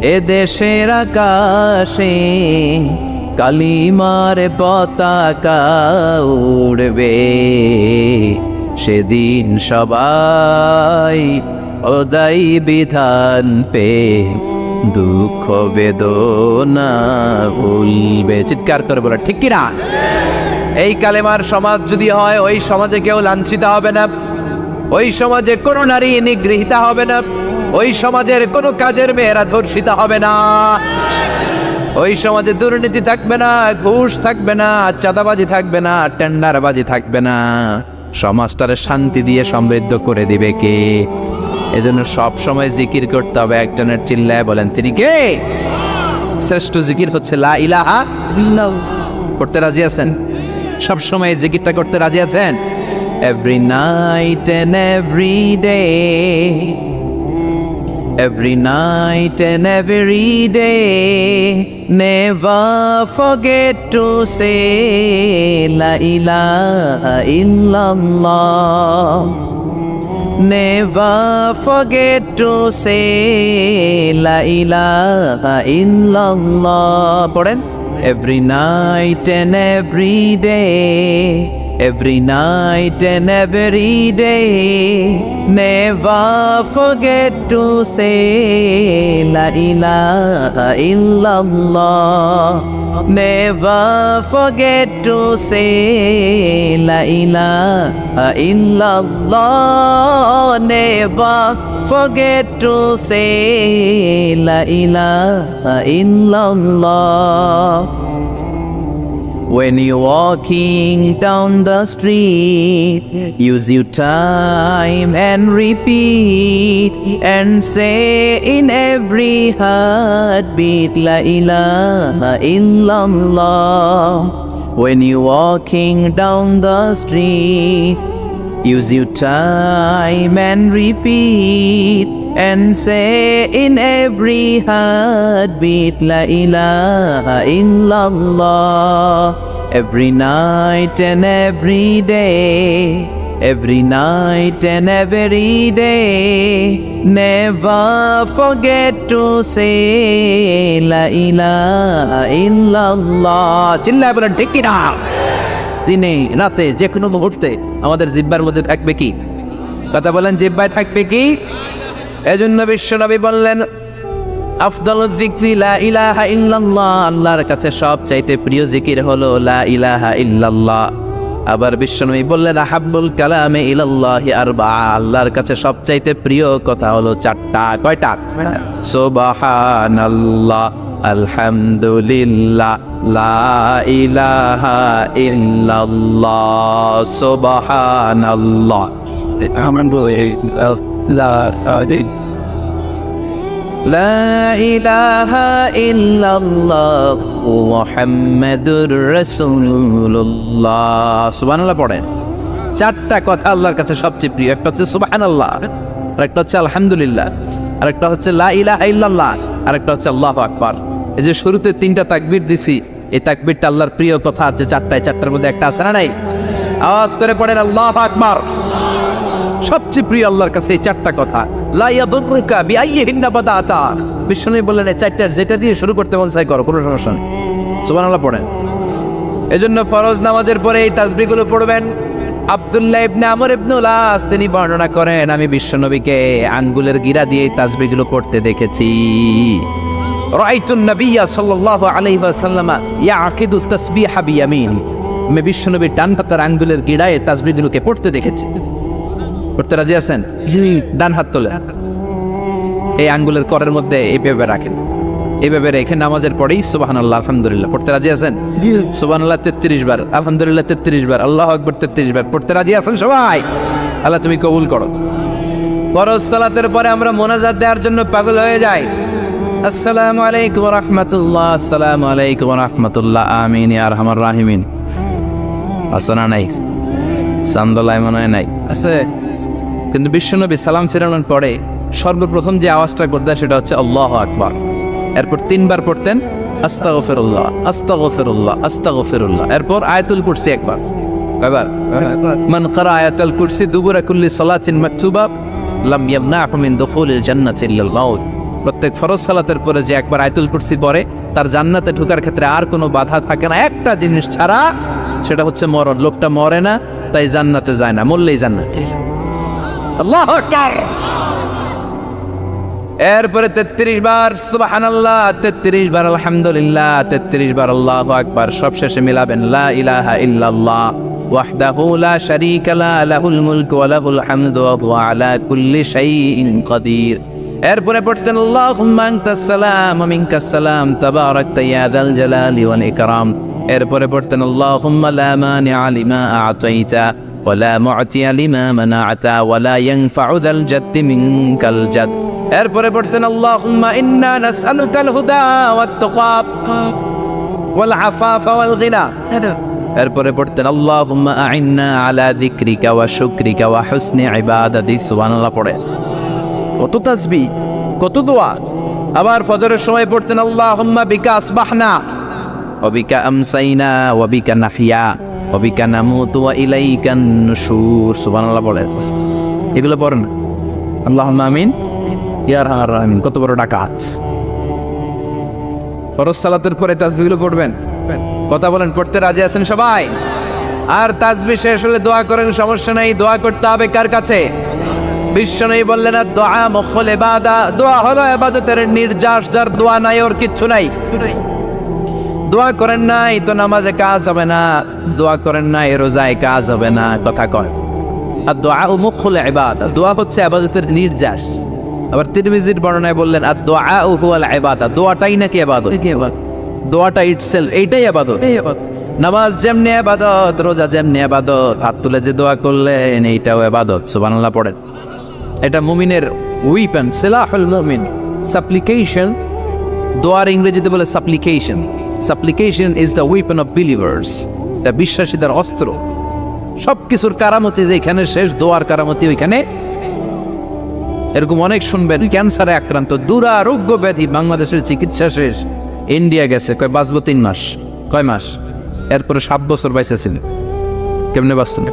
এ দেশের আকাশে কালিমার পতাকা উড়বে, সেদিন সবাই খোদাই বিধান পে দুঃখ বেদনা ভুলবে। চিৎকার করে বলে ঠিক কিনা? এই কালেমার সমাজ যদি হয়, ওই সমাজে কেউ লাঞ্ছিত হবে না, ওই সমাজে কোনো নারী নিগৃহীতা হবে না, ওই সমাজের কোনো কাজের মেয়েরা ধর্ষিত হবে না, ওই সমাজে দুর্নীতি থাকবে না, ঘুষ থাকবে না, চাঁদাবাজি থাকবে না, টেন্ডারবাজি থাকবে না। সমাজটারে শান্তি দিয়ে সমৃদ্ধ করে দিবে কে? এজন্য সব সময় জিকির করতে হবে। একজনের চিল্লায় বলেন তিনি কে? শ্রেষ্ঠ জিকির হচ্ছে লা ইলাহা ইল্লাল্লাহ। করতে রাজি আছেন? সব সময় জিকিরটা করতে রাজি আছেন? Every night and every day, every night and every day, never forget to say la ilaha illallah. Never forget to say la ilaha illallah. পড়েন, every night and every day, every night and every day, never forget to say la ilaha illallah. Never forget to say la ilaha illallah. Never forget to say la ilaha illallah. When you're walking down the street, use your time and repeat and say in every heartbeat la ilaha illallah. When you're walking down the street, use your time and repeat and say in every heartbeat la ilaha illallah. Every night and every day, every night and every day, never forget to say la ilaha illallah. চিল্লায় বলেন ঠিক কিনা? দিনে রাতে যে কোনো মুহূর্তে আমাদের জিহ্বার মধ্যে থাকবে কি? কথা বলেন, জিহ্বায় থাকবে কি? এজন্য বিশ্বনবী বললেন আফদালুয যিকরি লা ইলাহা ইল্লাল্লাহ। আল্লাহর কাছে সবচাইতে প্রিয় জিকির হলো লা ইলাহা ইল্লাল্লাহ। আবার বিশ্বনবী বললেন আহাব্বুল কালামে ইলাল্লাহি আরবাআ। আল্লাহর কাছে সবচাইতে প্রিয় কথা হলো চারটা। কয়টা? সুবহানাল্লাহ, আলহামদুলিল্লাহ, লা ইলাহা ইল্লাল্লাহ। সুবহানাল্লাহ, লা ইলাহা ইল্লাল্লাহ, মুহাম্মাদুর রাসূলুল্লাহ। সুবহানাল্লাহ পড়েন। চারটা কথা আল্লাহর কাছে সবচেয়ে প্রিয়। একটা হচ্ছে সুবহানাল্লাহ, আরেকটা হচ্ছে আলহামদুলিল্লাহ, আরেকটা হচ্ছে লা ইলাহা ইল্লাল্লাহ, আরেকটা হচ্ছে আল্লাহু আকবার। এই যে শুরুতে তিনটা তাকবীর দিছি, এই তাকবীরটা আল্লাহর প্রিয় কথা আছে চারটায়। চারটার মধ্যে একটা আছে না নাই? আওয়াজ করে পড়েন আল্লাহু আকবার। সবচেয়ে প্রিয় আল্লাহর কাছে এই চারটা কথা। লা ইয়াদুররুকা বিআইয়িহিন্না বাদাতা। বিশ্বনবী বললেন এই চারটার যেটা দিয়ে শুরু করতে মন চাই করো, কোনো সমস্যা নেই। সুবহানাল্লাহ পড়েন। এজন্য ফরজ নামাজের পরে এই তাসবিহগুলো পড়বেন। আব্দুল্লাহ ইবনে আমর ইবনুল আস তিনি বর্ণনা করেন, আমি বিশ্বনবীকে আঙ্গুলের গিরা দিয়ে এই তাসবিহগুলো পড়তে দেখেছি। রাআইতুন নাবিয়্যা সাল্লাল্লাহু আলাইহি ওয়াসাল্লাম ইয়াকিদু তাসবিহা বিয়ামিন। আমি বিশ্বনবীর ডান হাতের আঙ্গুলের গিরায় তাসবিহগুলোকে পড়তে দেখেছি। পড়তে রাজি আছেন? ডান হাত তোলে, এই আঙ্গুলের করের মধ্যে এইভাবে রাখেন, এইভাবে রেখে নামাজের পরেই সুবহানাল্লাহ আলহামদুলিল্লাহ পড়তে রাজি আছেন? সুবহানাল্লাহ 33 বার, আলহামদুলিল্লাহ 33 বার, আল্লাহু আকবার 33 বার পড়তে রাজি আছেন সবাই? আল্লাহ তুমি কবুল করো। ফরজ সালাতের পরে আমরা মোনাজাত দেওয়ার জন্য পাগল হয়ে যাই। আসসালামু আলাইকুম ওয়া রাহমাতুল্লাহ, আসসালামু আলাইকুম ওয়া রাহমাতুল্লাহ, আমিন ইয়া আরহামার রাহিমিন। আসনা নাই? সান্দলাই মনে হয় নাই, আছে। কিন্তু বিশ্বনবী সালাম ফিরানোর পরে সর্বপ্রথম যে আওয়াজটা করতেন সেটা হচ্ছে আল্লাহু আকবার। এরপর 3 বার পড়তেন আস্তাগফিরুল্লাহ, আস্তাগফিরুল্লাহ, আস্তাগফিরুল্লাহ। এরপর আয়াতুল কুরসি একবার। কয়বার? মান ক্বারা আয়াতুল কুরসি দুবুরা কুল্লি সালাতিন মাকতুবা লাম ইয়ামনাহু মিন দুখুলিল জান্নাতি ইল্লাল মাউত। প্রত্যেক ফরজ সালাতের পরে যে একবার আয়াতুল কুরসি পড়ে তার জান্নাতে ঢোকার ক্ষেত্রে আর কোনো বাধা থাকে না, একটা জিনিস ছাড়া, সেটা হচ্ছে মরণ। লোকটা মরে না, তাই জান্নাতে যায় না, মরলেই জান্নাত। আল্লাহু আকবার। এরপরে 33 বার সুবহানাল্লাহ, 33 বার আলহামদুলিল্লাহ, 33 বার আল্লাহু আকবার। সবশেষে মিলাবেন লা ইলাহা ইল্লাল্লাহ ওয়াহদাহু লা শারীকা লা লাহুল মুলকু ওয়া লাহুল হামদু ওয়া হুয়া আলা কুল্লি শাইইন কাদির। এরপরে পড়তেন আল্লাহুম্মা আনতাস সালাম ওয়া মিনকাস সালাম তাবারাকতা ইয়া যাল জালালি ওয়াল ইকরাম। এরপরে পড়তেন আল্লাহুম্মা লা মানিআ লিমা আ'তাইতা ওয়া লা মু'তিয়া লিমা মানা'তা ওয়া লা ইয়ানফা'ু যাল জাদ্দি মিনকাল জাদ। এরপরে পড়তেন আল্লাহুম্মা ইন্না নাসআলুকাল হুদা ওয়াত তাকা ওয়াল আফাফা ওয়াল গিনা। এরপরে পড়তেন আল্লাহুম্মা আ'ইন্না আলা যিকরিকা ওয়া শুকরিকা ওয়া হুসনি ইবাদাতিক। সুবহানাল্লাহ পড়ে কত তাসবিহ, কত দোয়া। আবার ফজরের সময় পড়তেন আল্লাহুম্মা বিকা আসবাহনা ওয়া বিকা আমসাইনা ওয়া বিকা নাহইয়া ওয়া বিকা নামুতু ওয়া ইলাইকান নুশুর। সুবহানাল্লাহ পড়ে, এগুলো পড়েন আল্লাহুম্মা আমিন ইয়া আরহামার রাহিমিন। কত বড় ডাকাত। ফরজ সালাতের পরে তাসবিহগুলো পড়বেন। কথা বলেন, পড়তে রাজি আছেন সবাই? আর তাসবিহ শেষ হলে দোয়া করেন, সমস্যা নাই। দোয়া করতে হবে কার কাছে? বিশ্বনবী বললেন দোয়া মুখুল ইবাদা, দোয়া হলো ইবাদতের নির্যাস। যার দোয়া নাই ওর কিচ্ছু নাই। দোয়া করেন নাই তো নামাজে কাজ হবে না, দোয়া করেন নাই রোজায় কাজ হবে না। কথা কয় আর দোয়া মুখুল ইবাদা, দোয়া হচ্ছে ইবাদতের নির্যাস। আবার তিরমিজির বর্ণনায় বললেন আর দোয়া হুয়াল ইবাদা, দোয়াটাই নাকি ইবাদত। দোয়াটা ইটসেলফ এইটাই ইবাদত। নামাজ যেমনি ইবাদত, রোজা যেমনি ইবাদত, হাত তুলে যে দোয়া করলেন এইটাও ইবাদত। সুবহানাল্লাহ পড়েন। এটা মুমিনের উইপেন, সিলাহুল মুমিন। সাপ্লিকেশন, দোয়ার ইংরেজিতে বলে সাপ্লিকেশন। সাপ্লিকেশন is the weapon of believers, এটা বিশ্বাসীদের অস্ত্র। সবকিছুর কারামতি যেখানে শেষ, দোয়ার কারামতি ওইখানে। এরকম অনেক শুনবেন ক্যান্সারে আক্রান্ত, দুরারোগ্য ব্যাধি, বাংলাদেশের চিকিৎসা শেষ, ইন্ডিয়া গেছে, কয় বাঁচবো 3 মাস। কয় মাস? এরপরে 7 বছর বাইসা ছিল। কেমনে বাঁচতেন?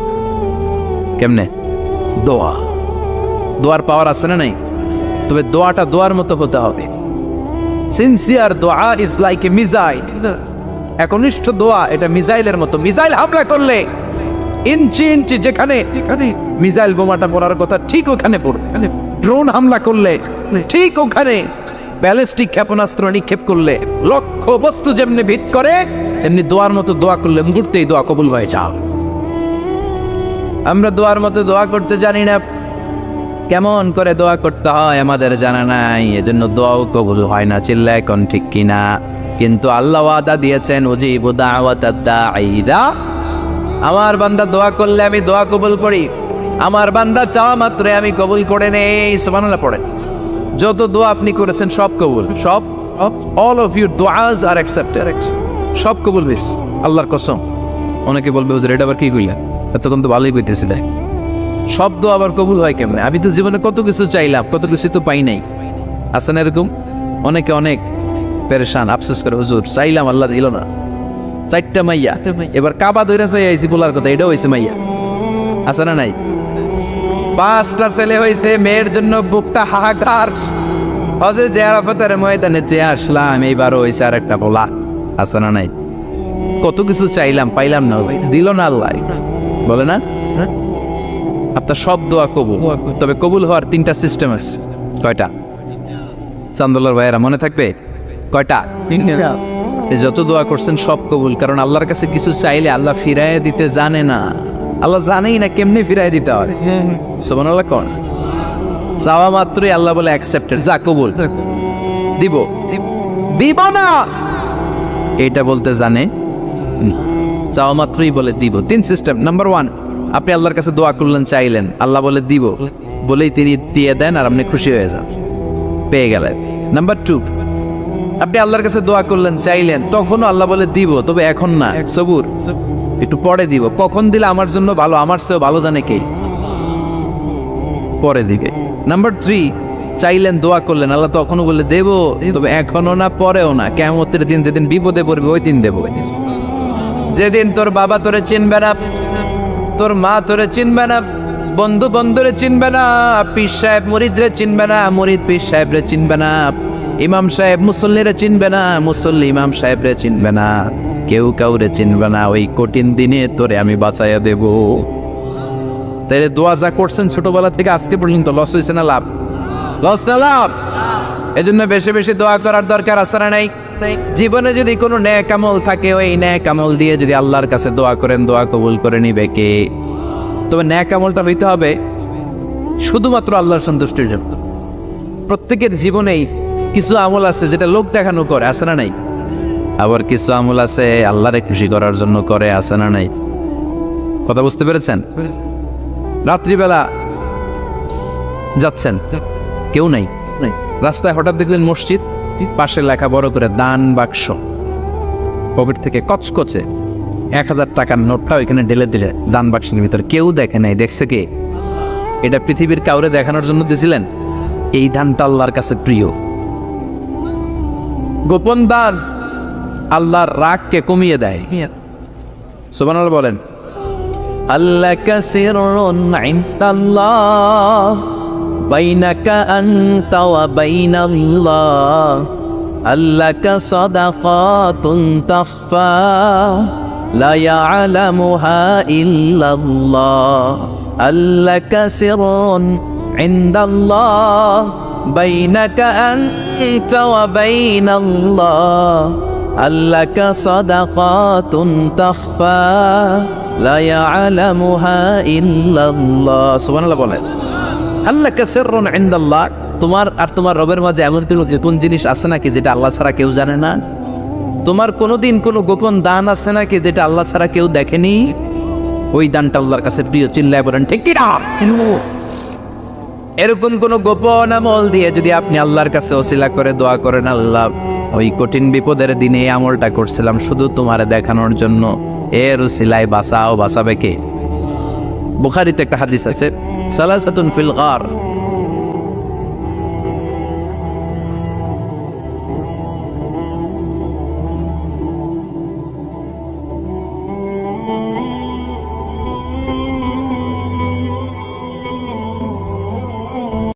কেমনে? দোয়া। দোয়ার পাওয়ার আছে না নাই? তবে দোয়াটা দোয়ার মতো হতে হবে। সিনসিয়ার দোয়া ইজ লাইক এ মিসাইল। একনিষ্ঠ দোয়া এটা মিসাইলের মতো। মিসাইল হামলা করলে ইঞ্চি ইঞ্চি যেখানে মিসাইল বোমাটা পড়ার কথা ঠিক ওখানে পড়বে। ড্রোন হামলা করলে ঠিক ওখানে, ব্যালিস্টিক ক্ষেপণাস্ত্র নিক্ষেপ করলে লক্ষ্য বস্তু যেমনি ভিত করে, এমনি দোয়ার মতো দোয়া করলে মুহূর্তেই দোয়া কবুল হয়ে যাও। আমরা দোয়ার মতো দোয়া করতে জানি না, কেমন করে দোয়া করতে হয় আমাদের জানা নাই, এজন্য দোয়াও কবুল হয় না। চিল্লা এখন ঠিক কিনা? কিন্তু আল্লাহ ওয়াদা দিয়েছেন উজিবু দাওয়াতাদ দাঈদা, আমার বান্দা দোয়া করলে আমি দোয়া কবুল করি, আমার বান্দা চাওয়া মাত্রই আমি কবুল করে নেই। সুবহানাল্লাহ পড়েন। যত দোয়া আপনি করেছেন সব কবুল, সব। অল অফ ইউর দোয়াজ আর অ্যাকসেপ্টেড, সব কবুল হইছে আল্লাহর কসম। অনেকে বলবে হুজুর এটা আবার কি কইলেন, এতক্ষণ তো ভালোই কইতেছিলে। সব দোয়া আবার কবুল হয় কেমনে? আমি তো জীবনে কত কিছু চাইলাম, কত কিছু তো পাই নাই। আছে না এরকম? অনেকে অনেক পেরেশান, আফসোস করে হুজুর চাইলাম আল্লাহ দিল না। 4টা মাইয়া, এবার কাবা ধরে চাই আইছি বলার কথা, এটাও হয়েছে মাইয়া। আছে না নাই? 5টা ছেলে হয়েছে, মেয়ের জন্য বুকটা হাহাকার। হজে যে আরাফাতের ময়দানে চেয়ে আসলাম, এইবারও হয়েছে আর একটা বলা। আছে না নাই? কত কিছু চাইলাম, পাইলাম না, দিল না আল্লাহ। বলে না আপনার সব দোয়া কবুল, তবে কবুল হওয়ার 3টা সিস্টেম আছে। কয়টা? চান্দুল্লাহর ভাইয়েরা মনে থাকবে? কয়টা? যত দোয়া করছেন সব কবুল। কারণ আল্লাহর কাছে কিছু চাইলে আল্লাহ ফিরাইয়া দিতে জানে না। আল্লাহ জানেই না কেমনে ফিরাই দিতে হয়। সুবহানাল্লাহ কোন? চাওয়া মাত্রই আল্লাহ বলে অ্যাকসেপ্টেড, যা কবুল। দিব দিব না এটা বলতে জানে, চাওয়া মাত্রই বলে দিব। 3 সিস্টেম। নাম্বার 1, আপনি আল্লাহর কাছে দোয়া করলেন, চাইলেন, আল্লাহ বলে দিব, বলেই তিনি দিয়ে দেন আর আপনি খুশি হয়ে যান, পেয়ে গেলেন। নাম্বার 2, আপনি আল্লাহর কাছে দোয়া করলেন, চাইলেন, তখনও আল্লাহ বলে দিব, তবে এখন না, সবুর, একটু পরে দিব। কখন দিলে আমার জন্য ভালো, আমার চেয়েও ভালো জানে কে, পরে দিবে। নাম্বার 3, চাইলেন, দোয়া করলেন, আল্লাহ তখনও বলে দেব, তবে এখনো না, পরেও না। কিয়ামতের দিন যেদিন বিপদে পড়বে ওই দিন দেব। যেদিন তোর বাবা তোরে চিনবে না, তোর মা তোরে চিনবে না, বন্ধু বন্ধুরে চিনবে না, পীর সাহেব মুরিদরে চিনবে না, মুরিদ পীর সাহেবরে চিনবে না, ইমাম সাহেব মুসল্লিরে চিনবে না, মুসল্লি ইমাম সাহেবরে চিনবে না, কেউ কাউরে চিনবে না। ওই কঠিন দিনে তোরে আমি বাঁচাইয়া দেব। তাই দোয়া যা করছেন ছোটবেলা থেকে আজকে পর্যন্ত লস হয়েছে না লাভ? লস না লাভ? এজন্য বেশি বেশি দোয়া করার দরকার আছে না নাই? জীবনে যদি কোনো নেক আমল থাকে, ওই নেক আমল দিয়ে যদি আল্লাহর কাছে দোয়া করেন, দোয়া কবুল করে নিবে কে? তবে নেক আমলটা হইতে হবে শুধুমাত্র আল্লাহর সন্তুষ্টির জন্য। প্রত্যেকের জীবনেই কিছু আমল আছে যেটা লোক দেখানো করে, আছে না নাই? আবার কিছু আমল আছে আল্লাহরে খুশি করার জন্য করে, আছে না নাই? কথা বুঝতে পেরেছেন? রাত্রিবেলা যাচ্ছেন, কেউ নাই, রাস্তায় হঠাৎ দেখলেন মসজিদ, পাশে লেখা বড় করে দান বাক্স, পকেট থেকে কচকচে 1000 টাকার নোটটা ওইখানে ঢেলে দিলে দান বাক্সের ভিতরে, কেউ দেখে নাই। দেখছে কে? এটা পৃথিবীর কাউরে দেখানোর জন্য দিছিলেন? এই দানটা আল্লাহর কাছে প্রিয়। গোপন দান আল্লাহর রাগকে কমিয়ে দেয়। সুবহানাল্লাহ বলেন। আল্লাকা সিররুন ইনদাল্লাহ বাইনাকা আনতা ওয়া বাইনাল্লাহ, আল্লাকা সাদাকাতুন তাখফা লা ইয়ালামুহা ইল্লাল্লাহ, আল্লাকা সিররুন ইনদাল্লাহ বাইনাকা আনতা ওয়া বাইনাল্লাহ, আল্লাকা সাদাকাতুন তাখফা লা ইয়ালামুহা ইল্লাল্লাহ। সুবহানাল্লাহ বলেন। আল্লাকা সিররুন ইনদাল্লাহ, তোমার আর তোমার রবের মাঝে এমন কোনো গোপন জিনিস আছে নাকি যেটা আল্লাহ ছাড়া কেউ জানে না? তোমার কোনোদিন কোনো গোপন দান আছে নাকি যেটা আল্লাহ ছাড়া কেউ দেখেনি? ওই দানটা আল্লাহর কাছে প্রিয়। চিল্লায় বলেন ঠিক কি না? এরকম কোন গোপন আমল দিয়ে যদি আপনি আল্লাহর কাছে ওসিলা করে দোয়া করেন, আল্লাহ ওই কঠিন বিপদের দিনে এই আমলটা করছিলাম শুধু তোমারে দেখানোর জন্য, এর ওসিলায় বাঁচাও, বাঁচাবে কে? বুখারীতে একটা হাদিস আছে, সালাসাতুন ফিল গার